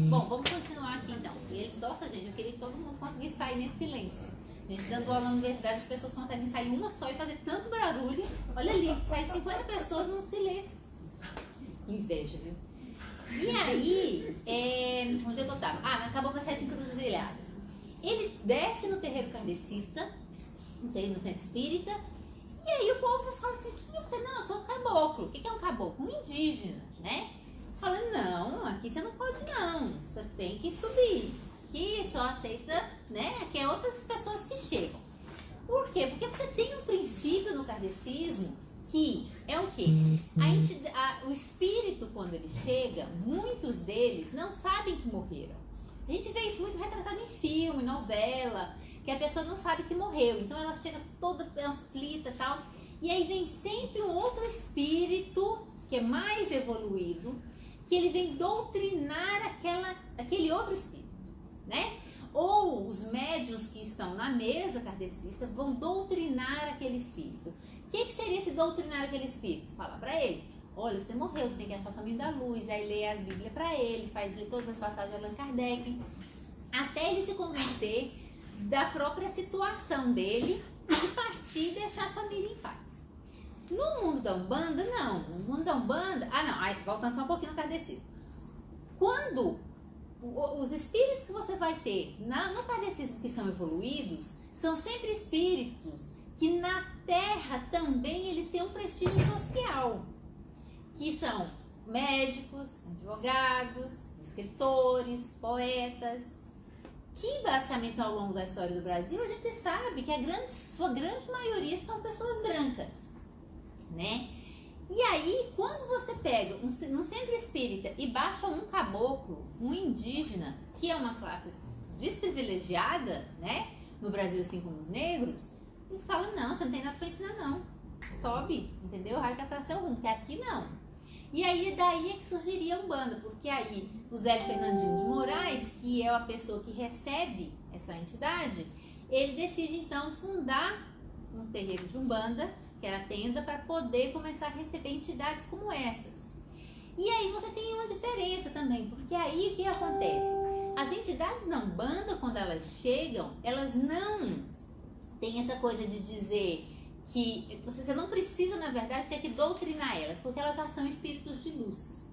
Bom, vamos continuar aqui então. Nossa, gente, eu queria que todo mundo conseguisse sair nesse silêncio. A gente dando aula na universidade, as pessoas conseguem sair uma só e fazer tanto barulho. Olha ali, sai 50 pessoas num silêncio. Inveja, viu? E aí, onde é que eu tava? Acabou com as Sete Encruzilhadas. Ele desce no terreiro kardecista, no centro espírita, e aí o povo fala assim, quem é você? Não, eu sou um caboclo. O que é um caboclo? Um indígena, né? Fala, não, aqui você não pode não, você tem que subir, que só aceita, né, que é outras pessoas que quando ele chega, muitos deles não sabem que morreram. A gente vê isso muito retratado em filme, novela, que a pessoa não sabe que morreu. Então ela chega toda aflita e tal. E aí vem sempre um outro espírito, que é mais evoluído, que ele vem doutrinar aquele outro espírito, né? Ou os médiuns que estão na mesa kardecista vão doutrinar aquele espírito. O que seria esse doutrinar aquele espírito? Fala para ele, olha, você morreu, você tem que achar o caminho da luz, aí lê as Bíblias para ele, ler todas as passagens de Allan Kardec, até ele se convencer da própria situação dele e partir e deixar a família em paz. No mundo da Umbanda, não. No mundo da Umbanda... aí, voltando só um pouquinho no kardecismo. Quando os espíritos que você vai ter no kardecismo que são evoluídos, são sempre espíritos que na Terra também eles têm um prestígio social. Que são médicos, advogados, escritores, poetas... que basicamente ao longo da história do Brasil a gente sabe que sua grande maioria são pessoas brancas, né? E aí, quando você pega um centro espírita e baixa um caboclo, um indígena, que é uma classe desprivilegiada, né? No Brasil, assim como os negros, eles falam, não, você não tem nada para ensinar, não. Sobe, entendeu? Vai catar seu rumo, que aqui não. E aí, daí é que surgiria a Umbanda, porque aí o Zé Fernandinho de Moraes, que é a pessoa que recebe essa entidade, ele decide então fundar um terreiro de Umbanda, que era a tenda, para poder começar a receber entidades como essas. E aí você tem uma diferença também, porque aí o que acontece? As entidades na Umbanda, quando elas chegam, elas não têm essa coisa de dizer que você não precisa, na verdade, ter que doutrinar elas, porque elas já são espíritos de luz.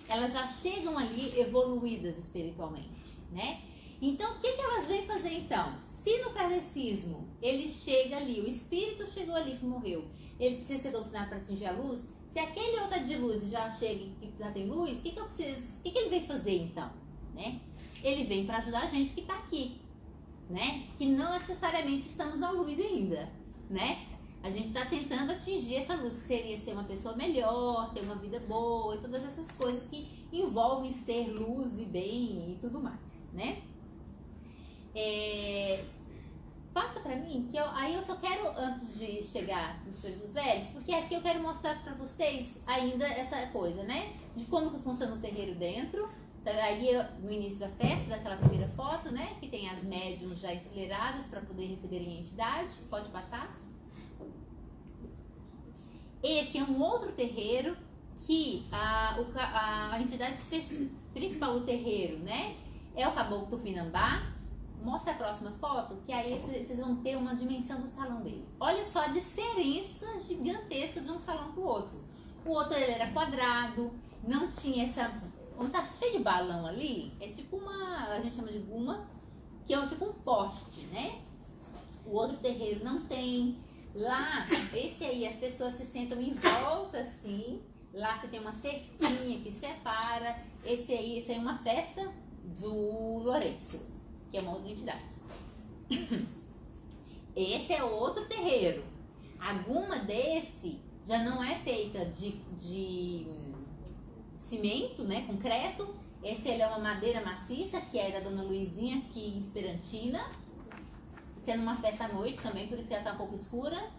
Elas já chegam ali evoluídas espiritualmente, né? Então, o que elas vêm fazer então? Se no kardecismo ele chega ali, o espírito chegou ali que morreu, ele precisa ser doutrinado para atingir a luz, se aquele outro de luz já chega e já tem luz, o que eu preciso? O que ele vem fazer então? Né? Ele vem para ajudar a gente que está aqui, né? Que não necessariamente estamos na luz ainda, né? A gente está tentando atingir essa luz, que seria ser uma pessoa melhor, ter uma vida boa e todas essas coisas que envolvem ser luz e bem e tudo mais, né? Passa pra mim, que aí eu só quero, antes de chegar nos Espíritos Velhos, porque aqui eu quero mostrar pra vocês ainda essa coisa, né? De como que funciona o terreiro dentro. Então, aí no início da festa, daquela primeira foto, né? Que tem as médiums já enfileiradas para poder receberem a entidade. Pode passar. Esse é um outro terreiro que a entidade principal do terreiro, né? É o Caboclo Tupinambá. Mostra a próxima foto, que aí vocês vão ter uma dimensão do salão dele. Olha só a diferença gigantesca de um salão para o outro. O outro ele era quadrado, não tinha essa... Tá cheio de balão ali, é tipo a gente chama de guma, que é tipo um poste, né? O outro terreiro não tem. Lá, esse aí, as pessoas se sentam em volta assim. Lá você tem uma cerquinha que separa. Esse aí é uma festa do Lourenço, que é uma outra entidade. Esse é outro terreiro. A guma desse já não é feita de cimento, né, concreto. Esse ele é uma madeira maciça, que é da Dona Luizinha aqui em Esperantina. Sendo uma festa à noite também, por isso que ela tá um pouco escura.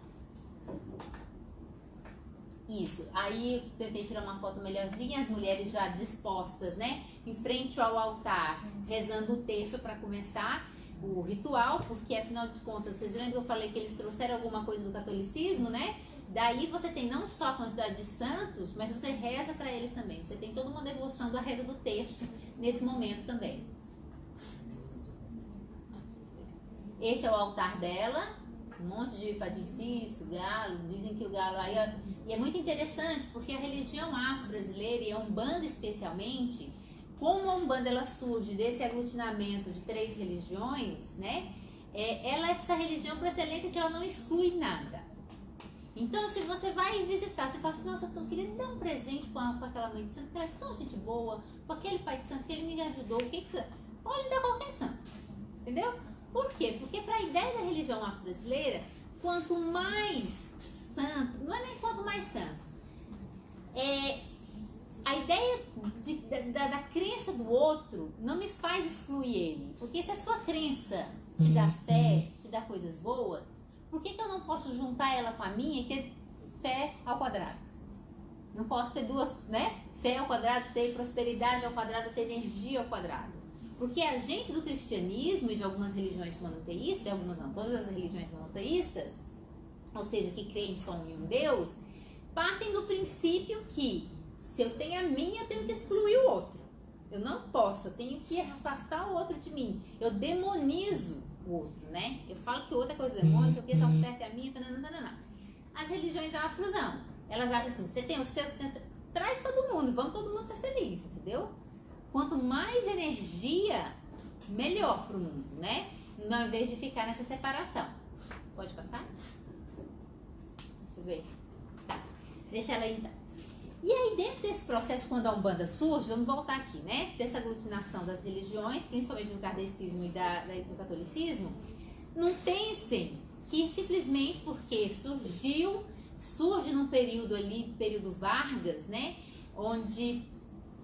Isso, aí eu tentei tirar uma foto melhorzinha, as mulheres já dispostas, né, em frente ao altar, rezando o terço para começar o ritual, porque afinal de contas, vocês lembram que eu falei que eles trouxeram alguma coisa do catolicismo, né? Daí você tem não só a quantidade de santos, mas você reza para eles também. Você tem toda uma devoção da reza do terço nesse momento também. Esse é o altar dela. Um monte de padinciço, galo, dizem que o galo aí... E é muito interessante, porque a religião afro-brasileira, e a Umbanda especialmente, como a Umbanda ela surge desse aglutinamento de 3 religiões, né? Ela é essa religião por excelência que ela não exclui nada. Então, se você vai visitar, você fala assim, nossa, eu queria dar um presente com aquela mãe de santo, que ela é tão gente boa, com aquele pai de santo que ele me ajudou, o que você... Pode dar qualquer santo, entendeu? Por quê? Porque para a ideia da religião afro-brasileira, quanto mais santo, não é nem quanto mais santo, a ideia da crença do outro não me faz excluir ele. Porque se a sua crença te dá fé, te dá coisas boas, por que eu não posso juntar ela com a minha e ter fé ao quadrado? Não posso ter duas, né? Fé ao quadrado, ter prosperidade ao quadrado, ter energia ao quadrado. Porque a gente do cristianismo e de algumas religiões monoteístas, de algumas não, todas as religiões monoteístas, ou seja, que creem só em um Deus, partem do princípio que se eu tenho a minha, eu tenho que excluir o outro. Eu não posso, eu tenho que afastar o outro de mim. Eu demonizo o outro, né? Eu falo que o outro é coisa do demônio, que o que só serve a minha, não. As religiões afros não. Elas acham assim, você tem o seu, traz todo mundo, vamos todo mundo ser feliz, entendeu? Quanto mais energia, melhor pro mundo, né? Não, em vez de ficar nessa separação. Pode passar? Deixa eu ver. Tá, deixa ela aí então. E aí, dentro desse processo, quando a Umbanda surge, vamos voltar aqui, né? Dessa aglutinação das religiões, principalmente do kardecismo e do catolicismo, não pensem que simplesmente porque surge num período ali, período Vargas, né? Onde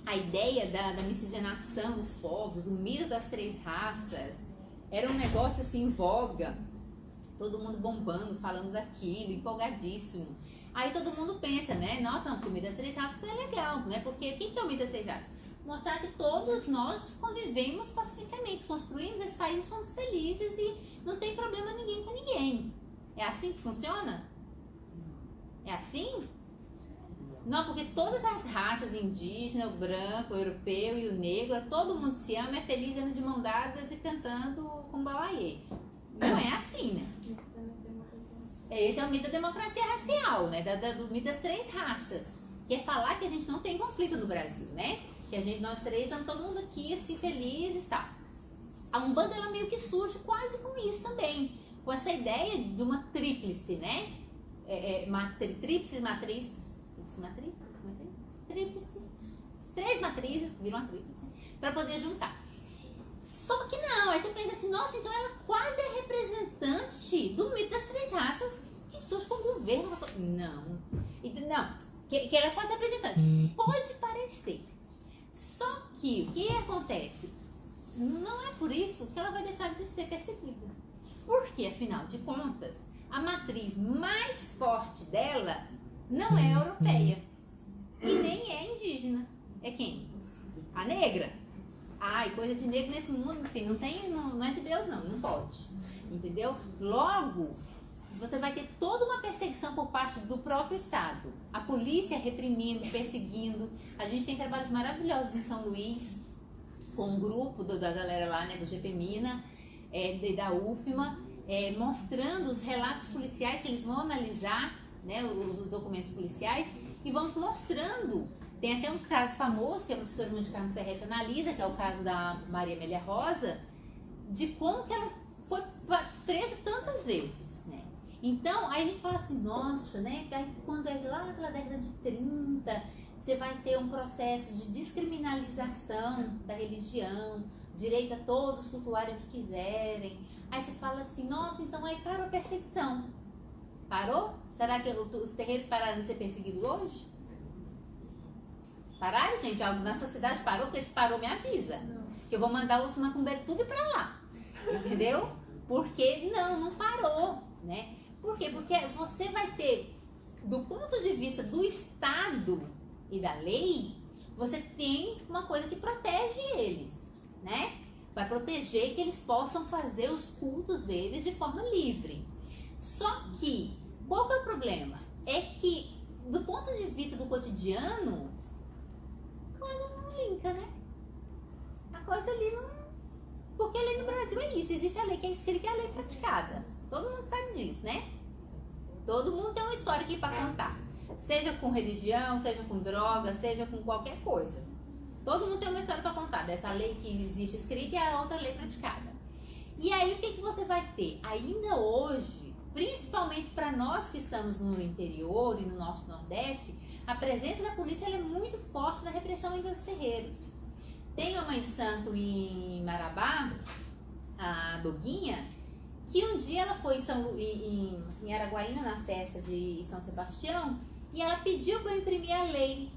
a ideia da miscigenação dos povos, o mito das 3 raças, era um negócio assim em voga, todo mundo bombando, falando daquilo, empolgadíssimo. Aí todo mundo pensa, né? Nossa, não, porque o mito das 3 raças é legal, né? Porque o que é o mito das 3 raças? Mostrar que todos nós convivemos pacificamente, construímos esse país, somos felizes e não tem problema ninguém com ninguém. É assim que funciona? É assim? Não, porque todas as raças, indígena, o branco, o europeu e o negro, todo mundo se ama, é feliz, andando de mão dadas e cantando com balaiê. Não é assim, né? Esse é o mito da democracia racial, né? Do mito das 3 raças. Que é falar que a gente não tem conflito no Brasil, né? Que nós 3 estamos todo mundo aqui, assim, felizes e tal. A Umbanda, ela meio que surge quase com isso também. Com essa ideia de uma tríplice, né? Tríplice, matriz. Tríplice. 3 matrizes, viram uma tríplice, para poder juntar. Só que não, aí você pensa assim, nossa, então ela quase é representante do mito das 3 raças que surge com o governo. Não, que ela é quase representante. Pode parecer. Só que o que acontece? Não é por isso que ela vai deixar de ser perseguida. Porque, afinal de contas, a matriz mais forte dela não é europeia e nem é indígena. É quem? A negra. Ai, coisa de negro nesse mundo, enfim, não é de Deus não pode. Entendeu? Logo, você vai ter toda uma perseguição por parte do próprio Estado. A polícia reprimindo, perseguindo. A gente tem trabalhos maravilhosos em São Luís, com um grupo da galera lá, né, do GPMINA, da UFMA, mostrando os relatos policiais que eles vão analisar, né, os documentos policiais, e vão mostrando. Tem até um caso famoso que a professora Mundi Carmo Ferretti analisa, que é o caso da Maria Amélia Rosa, de como que ela foi presa tantas vezes, né? Então, aí a gente fala assim, nossa, né? Quando é lá naquela década de 30, você vai ter um processo de descriminalização da religião, direito a todos cultuarem o que quiserem. Aí você fala assim, nossa, então aí parou a perseguição. Parou? Será que os terreiros pararam de ser perseguidos hoje? Pararam, gente? Algo na sociedade parou? Porque se parou, me avisa. Que eu vou mandar o macumbeiro tudo pra lá. Entendeu? Porque não parou, né? Por quê? Porque você vai ter, do ponto de vista do Estado e da lei, você tem uma coisa que protege eles, né? Vai proteger que eles possam fazer os cultos deles de forma livre. Só que, qual que é o problema? É que, do ponto de vista do cotidiano, a coisa não linka, né? A coisa ali não... Porque a lei no Brasil é isso, existe a lei que é escrita e a lei praticada. Todo mundo sabe disso, né? Todo mundo tem uma história aqui para contar. Seja com religião, seja com droga, seja com qualquer coisa. Todo mundo tem uma história para contar dessa lei que existe escrita e a outra lei praticada. E aí o que você vai ter? Ainda hoje, principalmente para nós que estamos no interior e no norte e nordeste, a presença da polícia ela é muito forte na repressão entre os terreiros. Tem uma mãe de santo em Marabá, a Doguinha, que um dia ela foi em Araguaína, na festa de São Sebastião, e ela pediu para eu imprimir a lei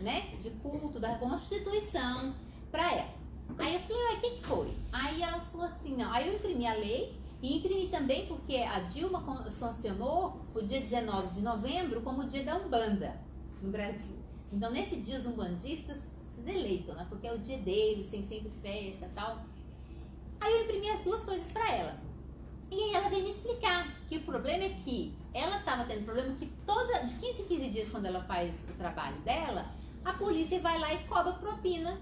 né, de culto, da Constituição para ela. Aí eu falei, o que foi? Aí ela falou assim, não. Aí eu imprimi a lei e imprimi também porque a Dilma sancionou o dia 19 de novembro como o dia da Umbanda no Brasil. Então nesse dia os umbandistas se deleitam, né, porque é o dia deles, tem sempre festa e tal. Aí eu imprimi as duas coisas para ela. E aí ela veio me explicar que o problema é que ela estava tendo problema que de 15 em 15 dias, quando ela faz o trabalho dela, a polícia vai lá e cobra propina.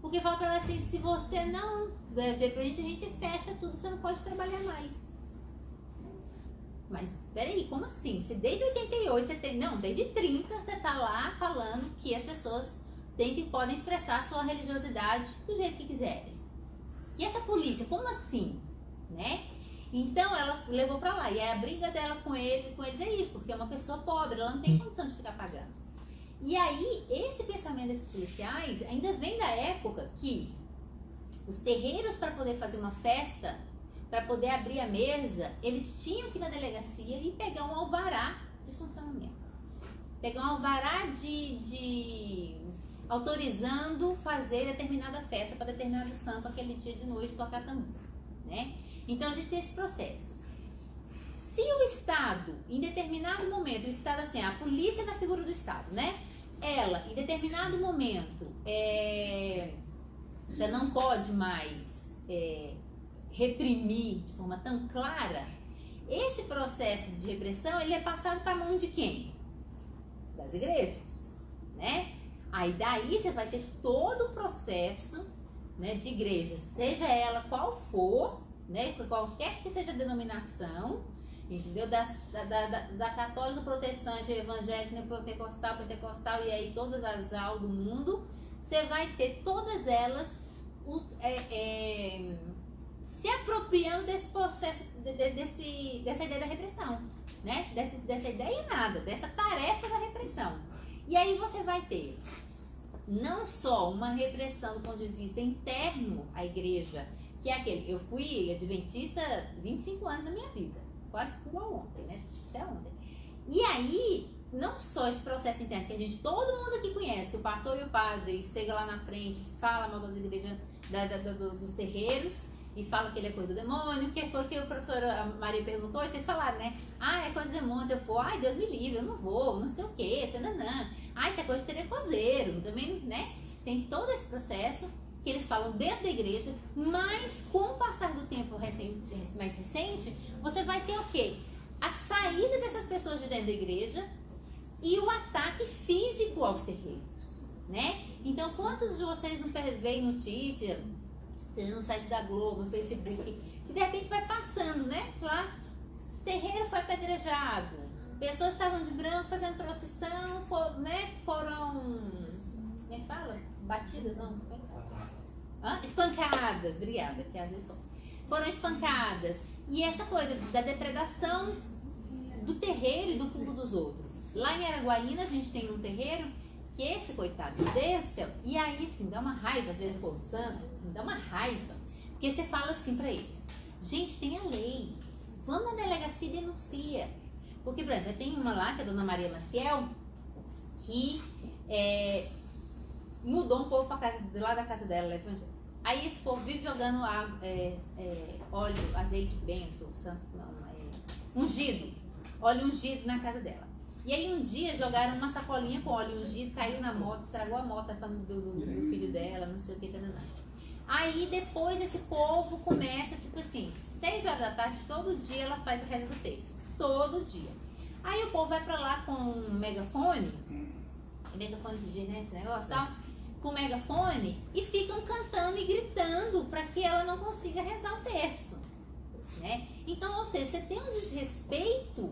Porque fala pra ela assim, se você não der dinheiro pra gente, a gente fecha tudo, você não pode trabalhar mais. Mas, peraí, como assim? Se desde 88 você tem... Não, desde 30 você tá lá falando que as pessoas podem expressar a sua religiosidade do jeito que quiserem. E essa polícia, como assim? Né? Então ela levou pra lá. E aí a briga dela com eles é isso, porque é uma pessoa pobre, ela não tem condição de ficar pagando. E aí, esse pensamento desses policiais ainda vem da época que os terreiros, para poder fazer uma festa, para poder abrir a mesa, eles tinham que ir na delegacia e pegar um alvará de funcionamento. Pegar um alvará de autorizando fazer determinada festa para determinado santo aquele dia de noite tocar tambor, né? Então a gente tem esse processo. Se o Estado, em determinado momento, o Estado assim, a polícia na figura do Estado, né? Ela, em determinado momento, já não pode mais reprimir de forma tão clara, esse processo de repressão, ele é passado para a mão de quem? Das igrejas, né? Aí daí você vai ter todo o processo, né, de igrejas, seja ela qual for, né, qualquer que seja a denominação, entendeu? Da católica, protestante, evangélica, pentecostal e aí todas as aulas do mundo, você vai ter todas elas se apropriando desse processo, dessa ideia da repressão, né? Dessa ideia nada, dessa tarefa da repressão. E aí você vai ter não só uma repressão do ponto de vista interno à igreja, que é aquele, eu fui adventista 25 anos da minha vida, quase igual ontem, né? Até ontem. E aí, não só esse processo interno que todo mundo aqui conhece, que o pastor e o padre chega lá na frente, fala mal das igrejas, dos terreiros, e fala que ele é coisa do demônio, que foi que a professora Maria perguntou, e vocês falaram, né? Ah, é coisa do demônio. Eu for, ai, Deus me livre, eu não vou, não sei o quê, tananã. Ah, isso é coisa de terecozeiro, também, né? Tem todo esse processo que eles falam dentro da igreja, mas com o passar do tempo mais recente, você vai ter o quê? A saída dessas pessoas de dentro da igreja e o ataque físico aos terreiros, né? Então, quantos de vocês não veem notícia, seja no site da Globo, no Facebook, que de repente vai passando, né? Lá, terreiro foi apedrejado, pessoas estavam de branco fazendo procissão, foram, como é que fala? Batidas, não? Espancadas, obrigada, que às vezes foram espancadas. E essa coisa da depredação do terreiro e do culto dos outros. Lá em Araguaína a gente tem um terreiro que esse coitado, meu Deus do céu, e aí assim, dá uma raiva às vezes do povo santo, dá uma raiva, porque você fala assim pra eles, gente, tem a lei, vamos na delegacia e denuncia. Porque, por exemplo, tem uma lá, que é a dona Maria Maciel, que mudou um pouco lá da casa dela, aí esse povo vive jogando óleo, azeite bento, ungido, óleo ungido na casa dela. E aí um dia jogaram uma sacolinha com óleo ungido, caiu na moto, estragou a moto do filho dela, não sei o que, Aí depois esse povo começa, tipo assim, 6 horas da tarde, todo dia ela faz a reza do texto, todo dia. Aí o povo vai pra lá com um megafone de né, esse negócio e tal, com megafone, e ficam cantando e gritando para que ela não consiga rezar o terço, né? Então, ou seja, você tem um desrespeito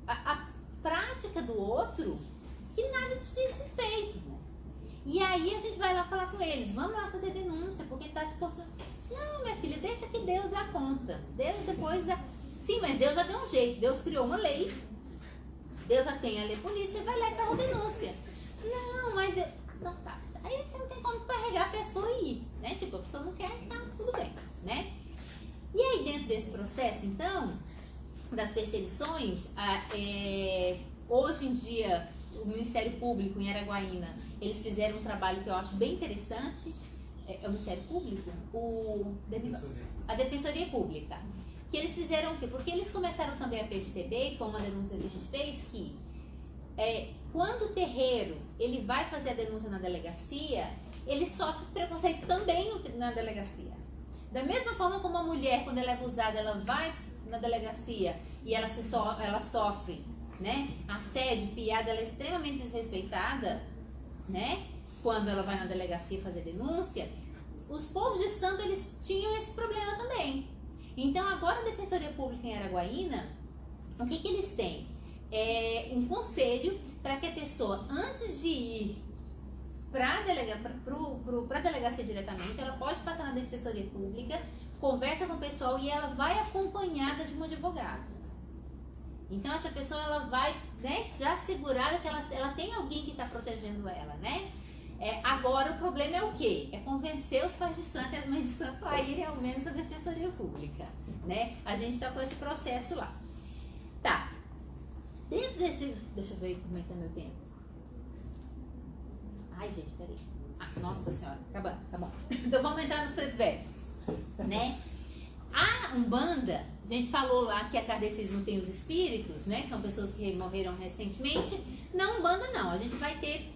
à prática do outro que nada te diz respeito, né? E aí a gente vai lá falar com eles, vamos lá fazer denúncia, porque tá te cortando. Não, minha filha, deixa que Deus dá conta. Deus depois dá... Sim, mas Deus já deu um jeito, Deus criou uma lei, Deus já tem a lei polícia, você vai lá e faz uma denúncia. Não, mas... Então tá. Aí você não tem como carregar a pessoa e ir, né? Tipo, a pessoa não quer, tá tudo bem, né? E aí dentro desse processo, então, das perseguições, hoje em dia, o Ministério Público em Araguaína, eles fizeram um trabalho que eu acho bem interessante. É o Ministério Público? A Defensoria Pública. Que eles fizeram o quê? Porque eles começaram também a perceber, com uma denúncia que a gente fez, que quando o terreiro ele vai fazer a denúncia na delegacia, ele sofre preconceito também na delegacia. Da mesma forma como a mulher, quando ela é abusada, ela vai na delegacia e ela sofre, né, assédio, piada, ela é extremamente desrespeitada, né, quando ela vai na delegacia fazer denúncia. Os povos de santo, eles tinham esse problema também. Então agora a Defensoria Pública em Araguaína, o que eles têm? Um conselho para que a pessoa, antes de ir para a delegacia diretamente, ela pode passar na Defensoria Pública, conversa com o pessoal e ela vai acompanhada de um advogado. Então essa pessoa, ela vai, né, já assegurada que ela tem alguém que está protegendo ela, né? Agora o problema é o quê? É convencer os pais de santo e as mães de santo a irem ao menos da Defensoria Pública, né? A gente está com esse processo lá. Tá. Dentro desse... Deixa eu ver como é que tá meu tempo. Ai, gente, peraí. Nossa Senhora. Acabando, tá bom. Então vamos entrar nos preto velho, né? A Umbanda, a gente falou lá que a kardecismo tem os espíritos, né? Que são pessoas que morreram recentemente. Na Umbanda não. A gente vai ter...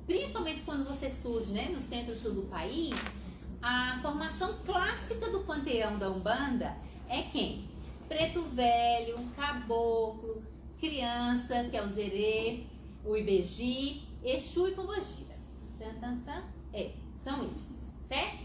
Principalmente quando você surge, né, no centro-sul do país, a formação clássica do panteão da Umbanda é quem? Preto velho, caboclo, criança, que é o Zerê, o Ibeji, Exu e Pombogira. São esses, certo?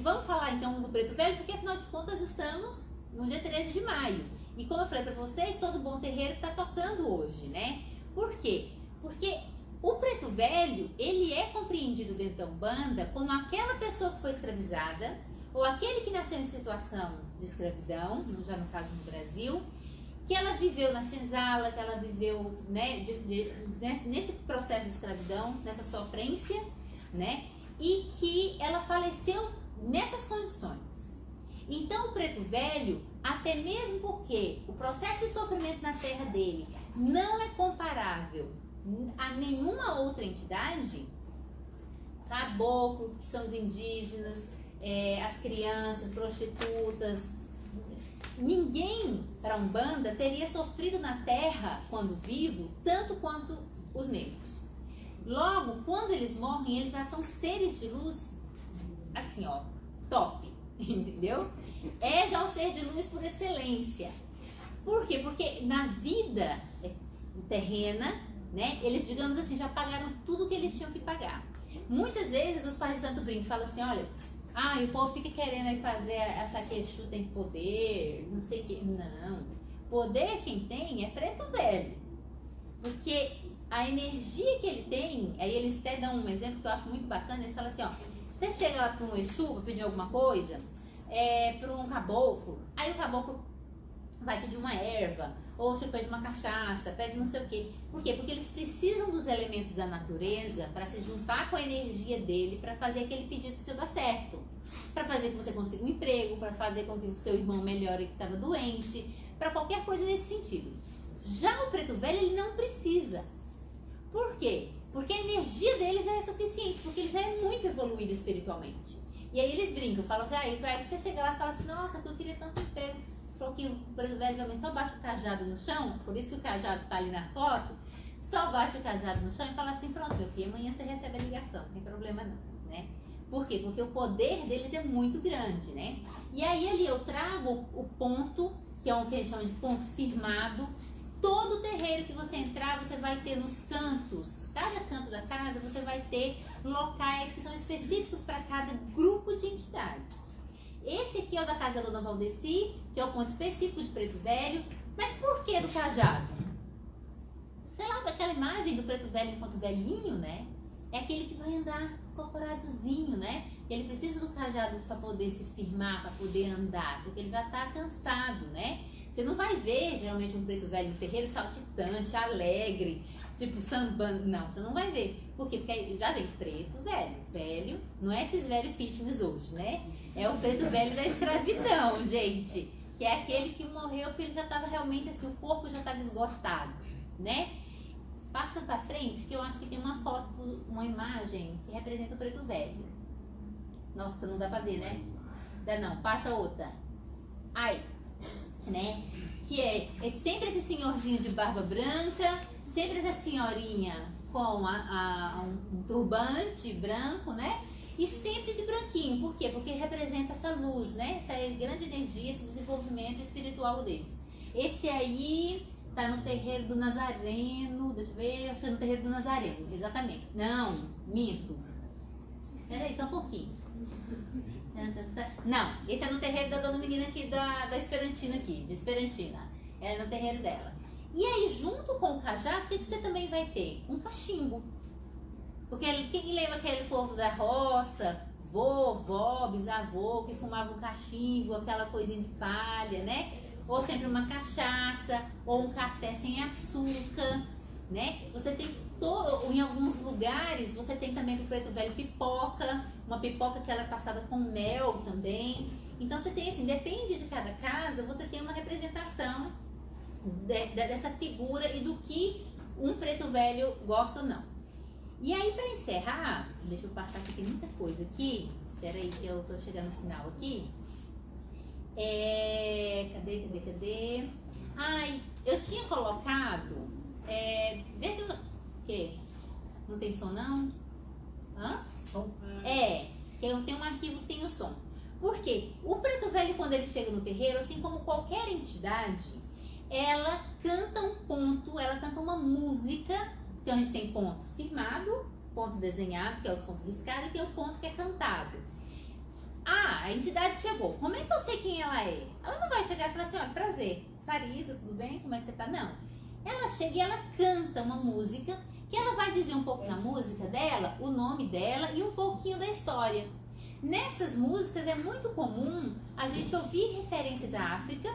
Vamos falar então do preto velho, porque afinal de contas estamos no dia 13 de maio. E como eu falei para vocês, todo bom terreiro está tocando hoje, né? Por quê? Porque o preto velho, ele é compreendido dentro da Umbanda como aquela pessoa que foi escravizada, ou aquele que nasceu em situação de escravidão, já no caso no Brasil, que ela viveu na senzala, que ela viveu, né, nesse processo de escravidão, nessa sofrência, né, e que ela faleceu nessas condições. Então o preto velho, até mesmo porque o processo de sofrimento na terra dele não é comparável a nenhuma outra entidade, caboclo, que são os indígenas, as crianças, prostitutas, ninguém para a Umbanda teria sofrido na terra, quando vivo, tanto quanto os negros. Logo, quando eles morrem, eles já são seres de luz, assim, ó, top, entendeu? É já o ser de luz por excelência. Por quê? Porque na vida terrena, né, eles, digamos assim, já pagaram tudo que eles tinham que pagar. Muitas vezes os pais de santo brincam e falam assim, olha, o povo fica querendo aí achar que Exu tem poder, não sei o que. Não. Poder quem tem é preto velho. Porque a energia que ele tem, aí eles até dão um exemplo que eu acho muito bacana, eles falam assim, ó, você chega lá para um Exu para pedir alguma coisa, para um caboclo, aí o caboclo vai pedir uma erva, ou você pede uma cachaça, pede não sei o quê. Por quê? Porque eles precisam dos elementos da natureza para se juntar com a energia dele para fazer aquele pedido seu dar certo. Para fazer que você consiga um emprego, para fazer com que o seu irmão melhore que estava doente, para qualquer coisa nesse sentido. Já o preto velho, ele não precisa. Por quê? Porque a energia dele já é suficiente, porque ele já é muito evoluído espiritualmente. E aí eles brincam, falam assim, aí você chega lá e fala assim, nossa, eu queria tanto emprego. Falou que o preto velho geralmente só bate o cajado no chão, por isso que o cajado tá ali na foto, só bate o cajado no chão e fala assim, pronto, meu filho, amanhã você recebe a ligação, não tem problema não, né? Por quê? Porque o poder deles é muito grande, né? E aí ali eu trago o ponto, que é o que a gente chama de ponto firmado. Todo terreiro que você entrar, você vai ter nos cantos, cada canto da casa, você vai ter locais que são específicos para cada grupo de entidades. Esse aqui é o da casa da Dona Valdeci, que é o ponto específico de preto velho. Mas por que do cajado? Sei lá, aquela imagem do preto velho enquanto velhinho, né? É aquele que vai andar corporadozinho, né? Ele precisa do cajado para poder se firmar, para poder andar, porque ele já está cansado, né? Você não vai ver, geralmente, um preto velho no terreiro saltitante, alegre, tipo sambando. Não, você não vai ver. Por quê? Porque já vem preto velho. Velho, não é esses velhos fitness hoje, né? É o preto velho da escravidão, gente. Que é aquele que morreu porque ele já estava realmente assim, o corpo já estava esgotado, né? Passa pra frente, que eu acho que tem uma foto, uma imagem que representa o preto velho. Nossa, não dá pra ver, né? Dá não, passa outra. Aí, né? Que é sempre esse senhorzinho de barba branca, sempre essa senhorinha com um turbante branco, né? E sempre de branquinho. Por quê? Porque representa essa luz, né? Essa grande energia, esse desenvolvimento espiritual deles. Esse aí tá no terreiro do Nazareno, deixa eu ver, acho que é no terreiro do Nazareno, exatamente. Não, minto. Peraí, só um pouquinho. Não, esse é no terreiro da dona menina aqui, da Esperantina aqui, de Esperantina. É no terreiro dela. E aí, junto com o cajado, o que você também vai ter? Um cachimbo. Porque quem lembra aquele povo da roça, vovó, bisavô, que fumava um cachimbo, aquela coisinha de palha, né? Ou sempre uma cachaça, ou um café sem açúcar, né? Você tem em alguns lugares, você tem também pro preto velho pipoca, uma pipoca que ela é passada com mel também. Então você tem assim, depende de cada casa, você tem uma representação dessa figura e do que um preto velho gosta ou não. E aí, para encerrar, deixa eu passar aqui, tem muita coisa aqui. Peraí que eu tô chegando no final aqui. Cadê? Ai, eu tinha colocado. Vê se eu. Que? Não tem som, não? Hã? Som. Que eu tenho um arquivo que tem o som. Por quê? O preto velho, quando ele chega no terreiro, assim como qualquer entidade, ela canta um ponto, ela canta uma música. Então a gente tem ponto firmado, ponto desenhado, que é os pontos riscados, e tem o ponto que é cantado. A entidade chegou. Como é que eu sei quem ela é? Ela não vai chegar e falar assim, ó, prazer, Sarisa, tudo bem? Como é que você tá? Não. Ela chega e ela canta uma música, que ela vai dizer um pouco na música dela, o nome dela e um pouquinho da história. Nessas músicas é muito comum a gente ouvir referências à África,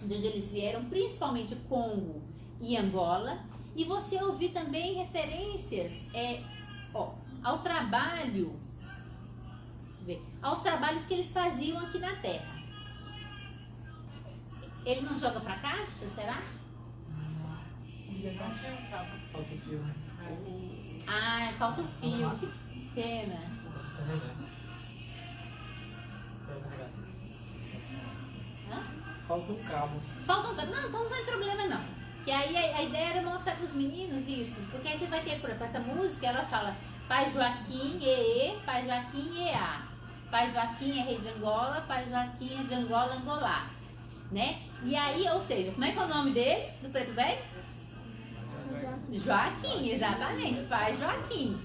de onde eles vieram, principalmente Congo e Angola, e você ouvir também referências ao trabalho, aos trabalhos que eles faziam aqui na Terra. Ele não joga pra caixa, será? Falta o fio. Ah, falta o fio, que pena. Hã? Falta um cabo. Falta um cabo. Não, então não tem problema não. Que aí a ideia era mostrar pros meninos isso. Porque aí você vai ter, por exemplo, essa música, ela fala Pai Joaquim, Pai Joaquim, Eá. Pai Joaquim é rei de Angola, Pai Joaquim é de Angola, Angolá. Né? E aí, ou seja, como é que é o nome dele, do preto velho? Joaquim, exatamente, Pai Joaquim.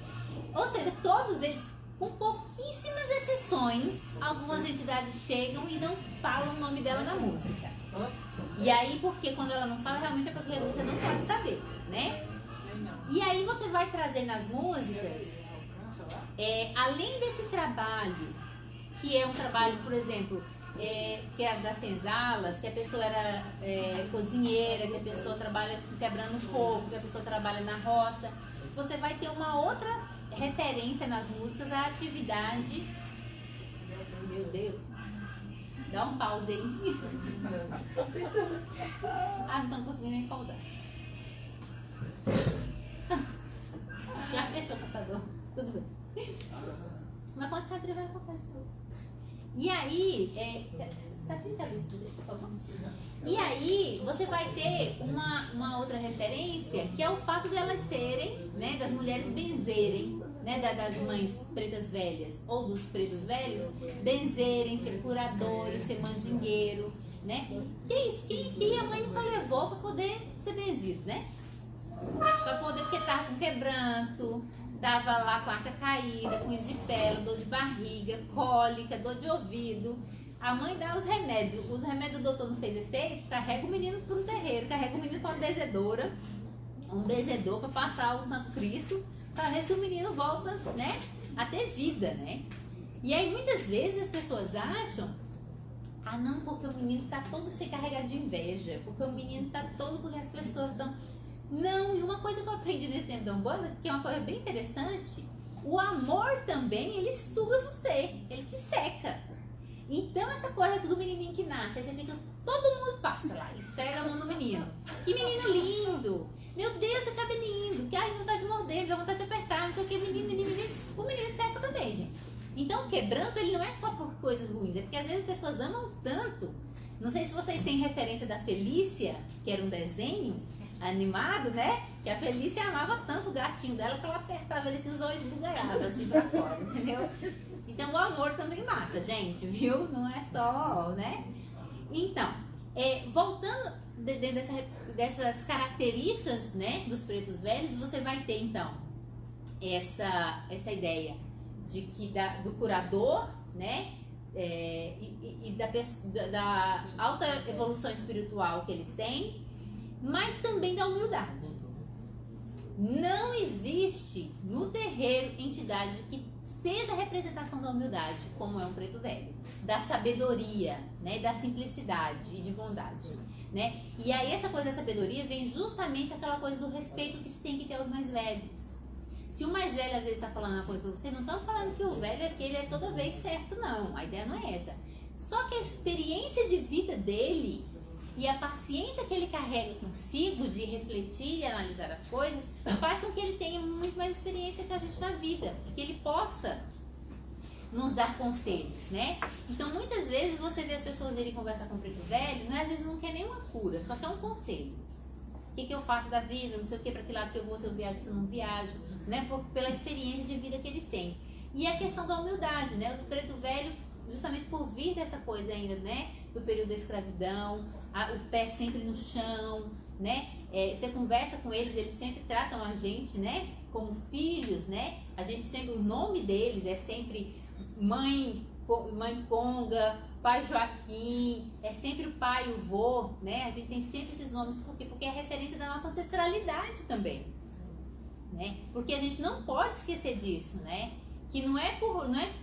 Ou seja, todos eles, com pouquíssimas exceções, algumas entidades chegam e não falam o nome dela na música. E aí, porque quando ela não fala, realmente é porque você não pode saber, né? E aí você vai trazer nas músicas, além desse trabalho, que é um trabalho, por exemplo, que é das senzalas, que a pessoa era cozinheira, que a pessoa trabalha quebrando fogo, que a pessoa trabalha na roça. Você vai ter uma outra referência nas músicas à atividade. Meu Deus, dá um pause aí. Não estou conseguindo nem pausar. Já fechou o computador, tudo bem. Mas quando você abrir, vai colocar de novo. E aí, por favor? E aí, você vai ter uma outra referência, que é o fato de elas serem, né, das mulheres benzerem, né, das mães pretas velhas, ou dos pretos velhos, benzerem, ser curadores, ser mandingueiro, né? Que é isso? Que a mãe nunca levou para poder ser benzido, né? Para poder, porque tava com quebranto, tava lá com a arca caída, com isipelo, dor de barriga, cólica, dor de ouvido. A mãe dá os remédios do doutor não fez efeito, carrega o menino para um terreiro, carrega o menino para uma benzedora, um benzedor para passar o Santo Cristo, para ver se o menino volta, né, a ter vida, né? E aí muitas vezes as pessoas acham, não, porque o menino tá todo cheio carregado de inveja, porque o menino tá todo porque as pessoas estão... Não, e uma coisa que eu aprendi nesse tempo da Umbanda, que é uma coisa bem interessante, o amor também, ele suga você, ele te seca. Então essa coisa do menininho que nasce, aí você fica, todo mundo passa lá, esfrega a mão do menino. Que menino lindo, Meu Deus, seu cabelo lindo, que ai, vontade de morder, dá vontade de apertar, não sei o que, menino. O menino seca também, gente. Então, o quebranto, ele não é só por coisas ruins, é porque às vezes as pessoas amam tanto. Não sei se vocês têm referência da Felícia, que era um desenho animado, né? Que a Felícia amava tanto o gatinho dela que ela apertava ele assim, os olhos bugalhavam assim pra fora, entendeu? Então, o amor também mata, gente, viu? Não é só, né? Então, voltando dentro dessas características, né, dos pretos velhos, você vai ter, então, essa ideia de que do curador, né, e da alta evolução espiritual que eles têm, mas também da humildade. Não existe no terreiro entidade que seja a representação da humildade, como é um preto velho, da sabedoria, né, da simplicidade e de bondade, né? E aí essa coisa da sabedoria vem justamente aquela coisa do respeito que se tem que ter aos mais velhos. Se o mais velho às vezes está falando uma coisa para você, não estão falando que o velho aquele é toda vez certo, não. A ideia não é essa. Só que a experiência de vida dele e a paciência que ele carrega consigo de refletir e analisar as coisas faz com que ele tenha muito mais experiência que a gente na vida e que ele possa nos dar conselhos, né? Então, muitas vezes você vê as pessoas irem conversar com o preto velho, às vezes não quer nenhuma cura, só quer um conselho. O que eu faço da vida, não sei o que, para que lado que eu vou, se eu viajo, se eu não viajo, né? Pela experiência de vida que eles têm. E a questão da humildade, né? O preto velho, justamente por vir dessa coisa ainda, né? Do período da escravidão, o pé sempre no chão, né? Você conversa com eles, eles sempre tratam a gente, né? Como filhos, né? A gente sempre, o nome deles é sempre mãe Conga, pai Joaquim, é sempre o pai, o vô, né? A gente tem sempre esses nomes, por quê? Porque é referência da nossa ancestralidade também, né? Porque a gente não pode esquecer disso, né? Que não é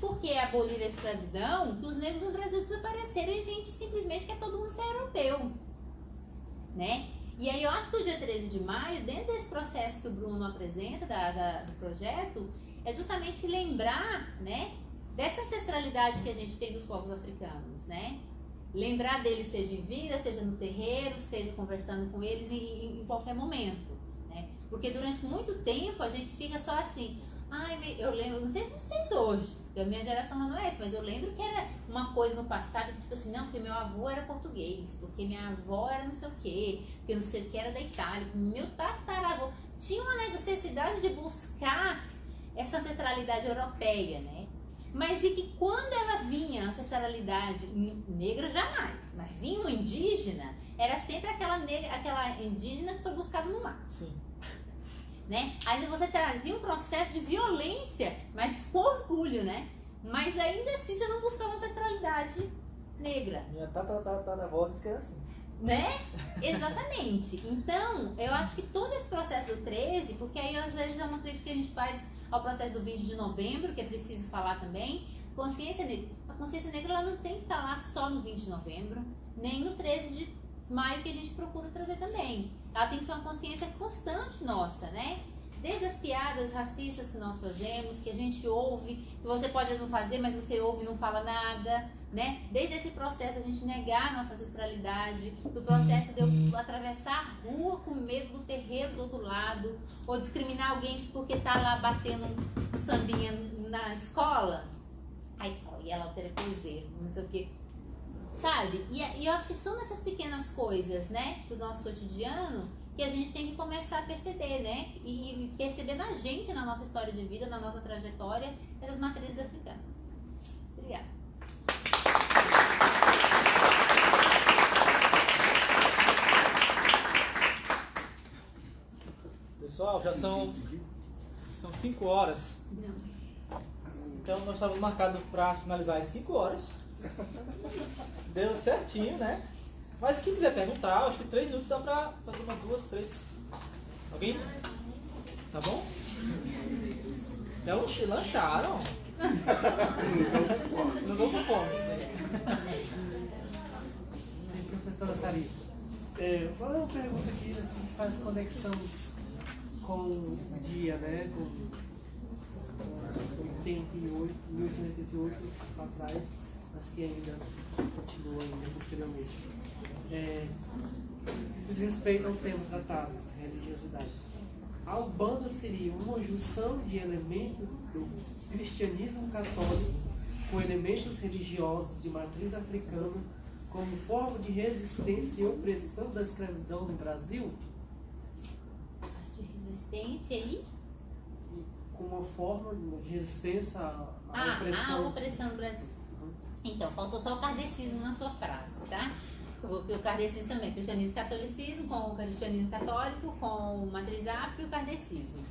porque aboliram a escravidão que os negros no Brasil desapareceram e a gente simplesmente quer todo mundo ser europeu, né? E aí eu acho que o dia 13 de maio, dentro desse processo que o Bruno apresenta do projeto, é justamente lembrar, né, dessa ancestralidade que a gente tem dos povos africanos, né? Lembrar deles, seja em vida, seja no terreiro, seja conversando com eles em qualquer momento, né? Porque durante muito tempo a gente fica só assim, eu lembro, não sei vocês hoje, porque a minha geração não é essa, mas eu lembro que era uma coisa no passado, tipo assim, não, porque meu avô era português, porque minha avó era não sei o quê, porque não sei o que era da Itália, meu tataravô. Tinha uma necessidade de buscar essa ancestralidade europeia, né? Mas e que quando ela vinha, a ancestralidade negra jamais, mas vinha uma indígena, era sempre aquela indígena que foi buscada no mar. Sim. Né? Ainda você trazia um processo de violência, mas com orgulho, né? Mas ainda assim você não buscava uma ancestralidade negra. Minha tataravó disse que era assim. Né? Exatamente. Então, eu acho que todo esse processo do 13, porque aí às vezes é uma crítica que a gente faz ao processo do 20 de novembro, que é preciso falar também. Consciência negra. A consciência negra ela não tem que estar lá só no 20 de novembro, nem no 13 de maio, que a gente procura trazer também. Ela tem que ser uma consciência constante nossa, né? Desde as piadas racistas que nós fazemos, que a gente ouve, que você pode não fazer, mas você ouve e não fala nada, né? Desde esse processo a gente negar a nossa ancestralidade, do processo de eu atravessar a rua com medo do terreiro do outro lado, ou discriminar alguém porque tá lá batendo um sambinha na escola. Ai, e ela teleposeiro, não sei o quê. Sabe? E eu acho que são essas pequenas coisas, né, do nosso cotidiano, que a gente tem que começar a perceber, né? E perceber na gente, na nossa história de vida, na nossa trajetória, essas matrizes africanas. Obrigada. Pessoal, já são 5 horas. Não. Então nós estávamos marcados para finalizar às 5 horas. Deu certinho, né? Mas quem quiser perguntar, acho que 3 minutos dá pra fazer umas 2, 3. Alguém? Tá bom? Já lancharam? Não vou com fome. Sim, professora Sarisa. Qual é uma pergunta que assim, faz conexão com o dia, né? Com 1888 atrás, mas que ainda continua ainda posteriormente. Diz respeito ao tema tratado, religião. curiosidade. A Umbanda seria uma junção de elementos do cristianismo católico com elementos religiosos de matriz africana como forma de resistência e opressão da escravidão no Brasil? De resistência e... Com uma forma de resistência à opressão. A opressão no Brasil. Então, faltou só o kardecismo na sua frase, tá? Porque o kardecismo também, cristianismo e catolicismo, com o cristianismo católico, com o matriz afro e o kardecismo.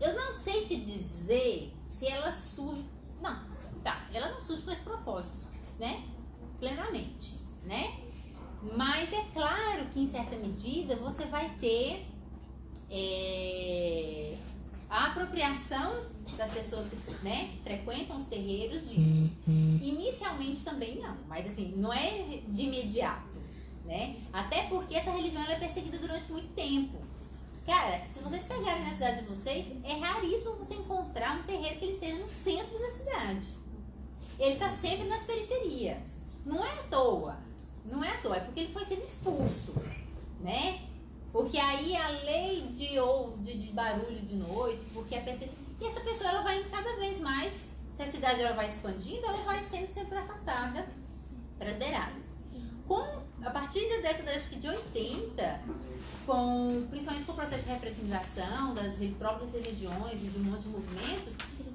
Eu não sei te dizer se ela surge... Não, tá, ela não surge com esse propósito, né? Plenamente, né? Mas é claro que, em certa medida, você vai ter a apropriação das pessoas que, né, frequentam os terreiros disso. Inicialmente também não, mas assim, não é de imediato, né? Até porque essa religião ela é perseguida durante muito tempo. Cara, se vocês pegarem na cidade de vocês, é raríssimo você encontrar um terreiro que ele esteja no centro da cidade. Ele está sempre nas periferias. Não é à toa. Não é à toa, é porque ele foi sendo expulso, né? Porque aí a lei de barulho de noite, porque e essa pessoa ela vai cada vez mais, se a cidade ela vai expandindo, ela vai sendo sempre afastada para as beiradas. A partir da década acho que de 80, principalmente com o processo de refraternização das próprias religiões e de um monte de movimentos,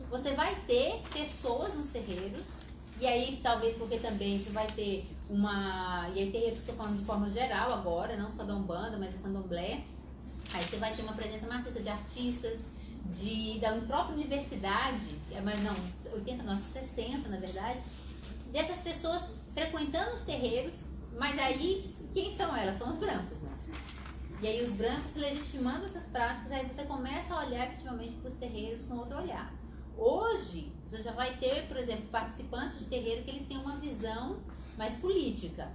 você vai ter pessoas nos terreiros. E aí, talvez porque também isso vai ter E aí, terreiros que eu estou falando de forma geral agora, não só da Umbanda, mas do Candomblé. Aí você vai ter uma presença maciça de artistas, da própria universidade, mas não, 60 na verdade, dessas pessoas frequentando os terreiros, mas aí, quem são elas? São os brancos, né? E aí os brancos legitimando essas práticas, aí você começa a olhar efetivamente para os terreiros com outro olhar. Hoje, você já vai ter, por exemplo, participantes de terreiro que eles têm uma visão mais política.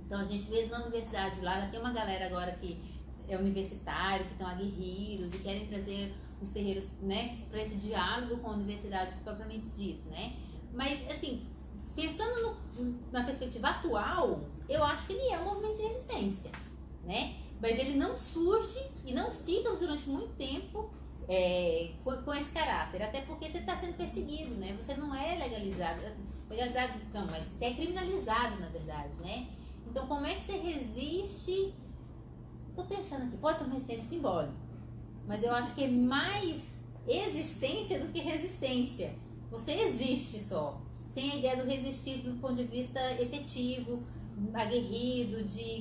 Então, a gente vê na universidade lá, tem uma galera agora que é universitário, que estão aguerridos e querem trazer os terreiros, né, para esse diálogo com a universidade propriamente dito, né? Mas, assim, pensando na perspectiva atual, eu acho que ele é um movimento de resistência, né? Mas ele não surge e não fica durante muito tempo com esse caráter, até porque você está sendo perseguido, né? Você não é legalizado não, mas você é criminalizado, na verdade, né? Então, como é que você resiste? Estou pensando aqui, pode ser uma resistência simbólica, mas eu acho que é mais existência do que resistência. Você existe só, sem a ideia do resistir do ponto de vista efetivo, aguerrido,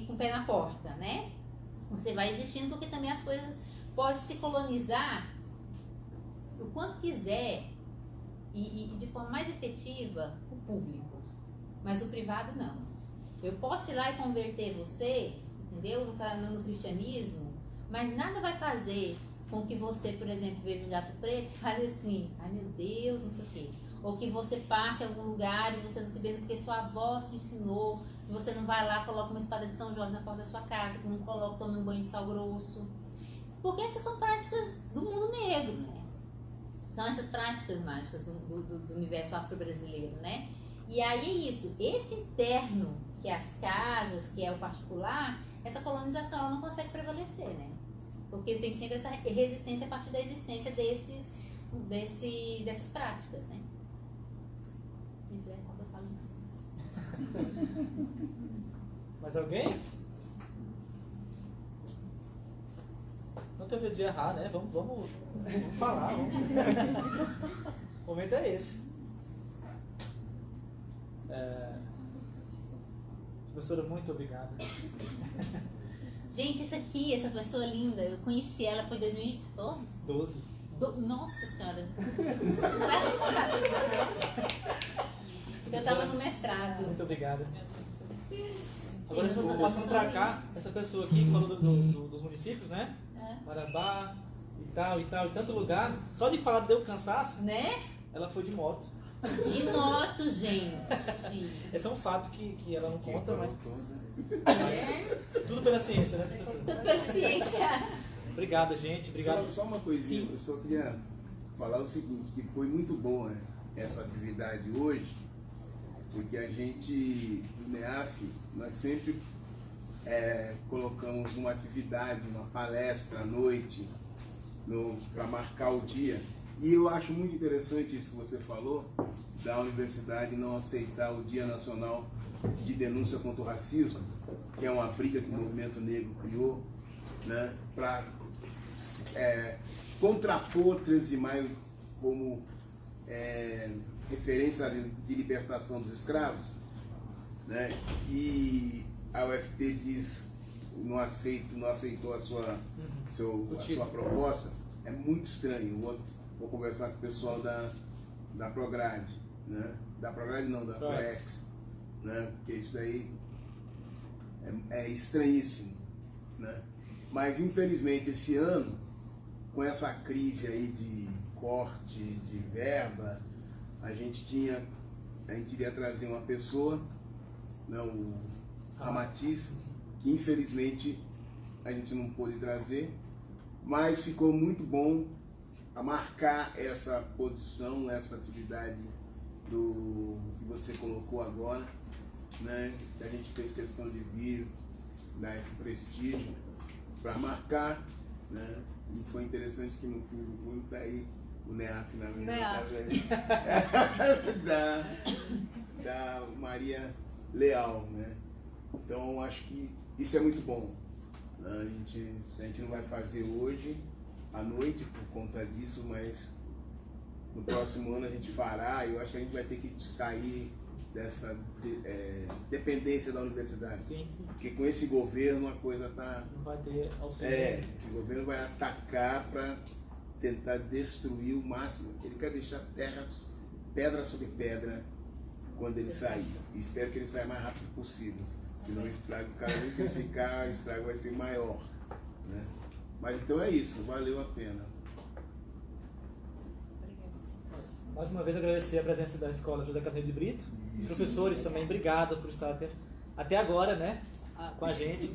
com o pé na porta, né? Você vai existindo porque também as coisas podem se colonizar o quanto quiser e de forma mais efetiva o público, mas o privado não. Eu posso ir lá e converter você, entendeu? No cristianismo, mas nada vai fazer com que você, por exemplo, veja um gato preto e fale assim, ai meu Deus, não sei o quê. Ou que você passe em algum lugar e você não se beija porque sua avó te ensinou, que você não vai lá, coloca uma espada de São Jorge na porta da sua casa, que não coloca, toma um banho de sal grosso. Porque essas são práticas do mundo negro, né? São essas práticas mágicas do universo afro-brasileiro, né? E aí é isso, esse interno, que é as casas, que é o particular, essa colonização ela não consegue prevalecer, né? Porque tem sempre essa resistência a partir da existência dessas práticas, né? Isso é quando eu falo mais. Mais alguém? Não tenho medo de errar, né? Vamos falar. O momento é esse. Professora, muito obrigado. Gente, essa pessoa linda, eu conheci ela, foi em 2014? 12. Nossa senhora. Eu estava no mestrado. Muito obrigado. Sim, Agora, passando pra cá, essa pessoa aqui que falou dos municípios, né? Marabá e tanto lugar. Só de falar deu cansaço, né? Ela foi de moto. De moto, gente. Esse é um fato que ela não conta, mas... Tudo pela ciência, né, professor? Tudo pela ciência. Obrigado, gente. Obrigado. Só uma coisinha, Sim. Eu só queria falar o seguinte, que foi muito boa essa atividade hoje, porque a gente, do NEAF, nós sempre colocamos uma atividade, uma palestra à noite, para marcar o dia. E eu acho muito interessante isso que você falou, da universidade não aceitar o Dia Nacional de Denúncia contra o Racismo, que é uma briga que o movimento negro criou, né, para contrapor 13 de maio como referência de libertação dos escravos, né? E a UFT diz não aceitou a sua proposta. É muito estranho. Vou conversar com o pessoal da Prograde, né? Da Prograde não, da Proex, né? Porque isso daí é estranhíssimo, né? Mas infelizmente esse ano, com essa crise aí de corte de verba, a gente iria trazer uma pessoa, né, o Ramatiz, que infelizmente a gente não pôde trazer, mas ficou muito bom a marcar essa posição, essa atividade que você colocou agora, né? A gente fez questão de vir, dar esse prestígio para marcar, né? E foi interessante que no fundo está aí o NEAF na mesa, da Maria Leal, né? Então acho que isso é muito bom. A gente não vai fazer hoje à noite por conta disso, mas no próximo ano a gente fará. Eu acho que a gente vai ter que sair dessa dependência da universidade. Sim. Porque com esse governo a coisa está... Não vai ter auxílio. Esse governo vai atacar para tentar destruir o máximo. Ele quer deixar pedra sobre pedra quando ele sair. E espero que ele saia o mais rápido possível. Senão o estrago, o cara vai ficar, o estrago vai ser maior, né? Mas então é isso, valeu a pena. Mais uma vez agradecer a presença da Escola José Carneiro de Brito. Os professores também, obrigado por estar até agora, né, com a gente.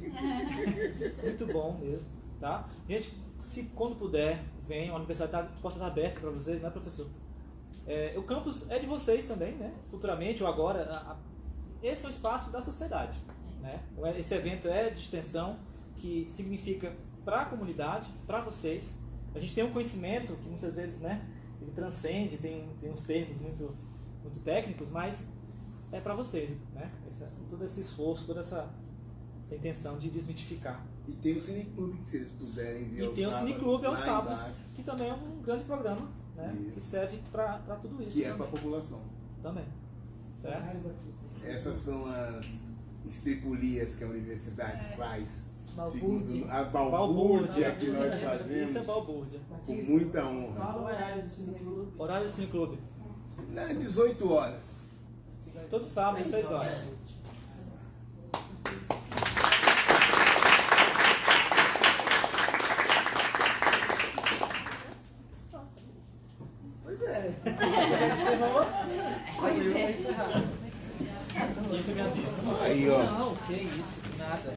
Muito bom mesmo, tá? Gente, quando puder, venham, a universidade está de portas abertas para vocês, né, professor? O campus é de vocês também, né? Futuramente ou agora, esse é um espaço da sociedade, né? Esse evento é de extensão, que significa para a comunidade, para vocês. A gente tem um conhecimento que muitas vezes, né, ele transcende, tem uns termos muito, muito técnicos, mas é para vocês, né? Todo esse esforço, toda essa intenção de desmitificar. E tem o Cineclube, que se eles puderem ver. E tem o Cineclube aos sábados, embaixo, que também é um grande programa, né? Que serve para tudo isso. que é para a população. Também. Certo? Essas são as estripulias que a universidade faz. Balbúrdia. Segundo a balbúrdia que nós fazemos. Isso é balbúrdia. Com muita honra. Fala o horário do Cineclube. Horário do Cineclube. 18 horas. Todo sábado, 6 horas. Pois é. Encerrou? Pois é. Isso me avisa. Aí, ó. Não, que isso, nada.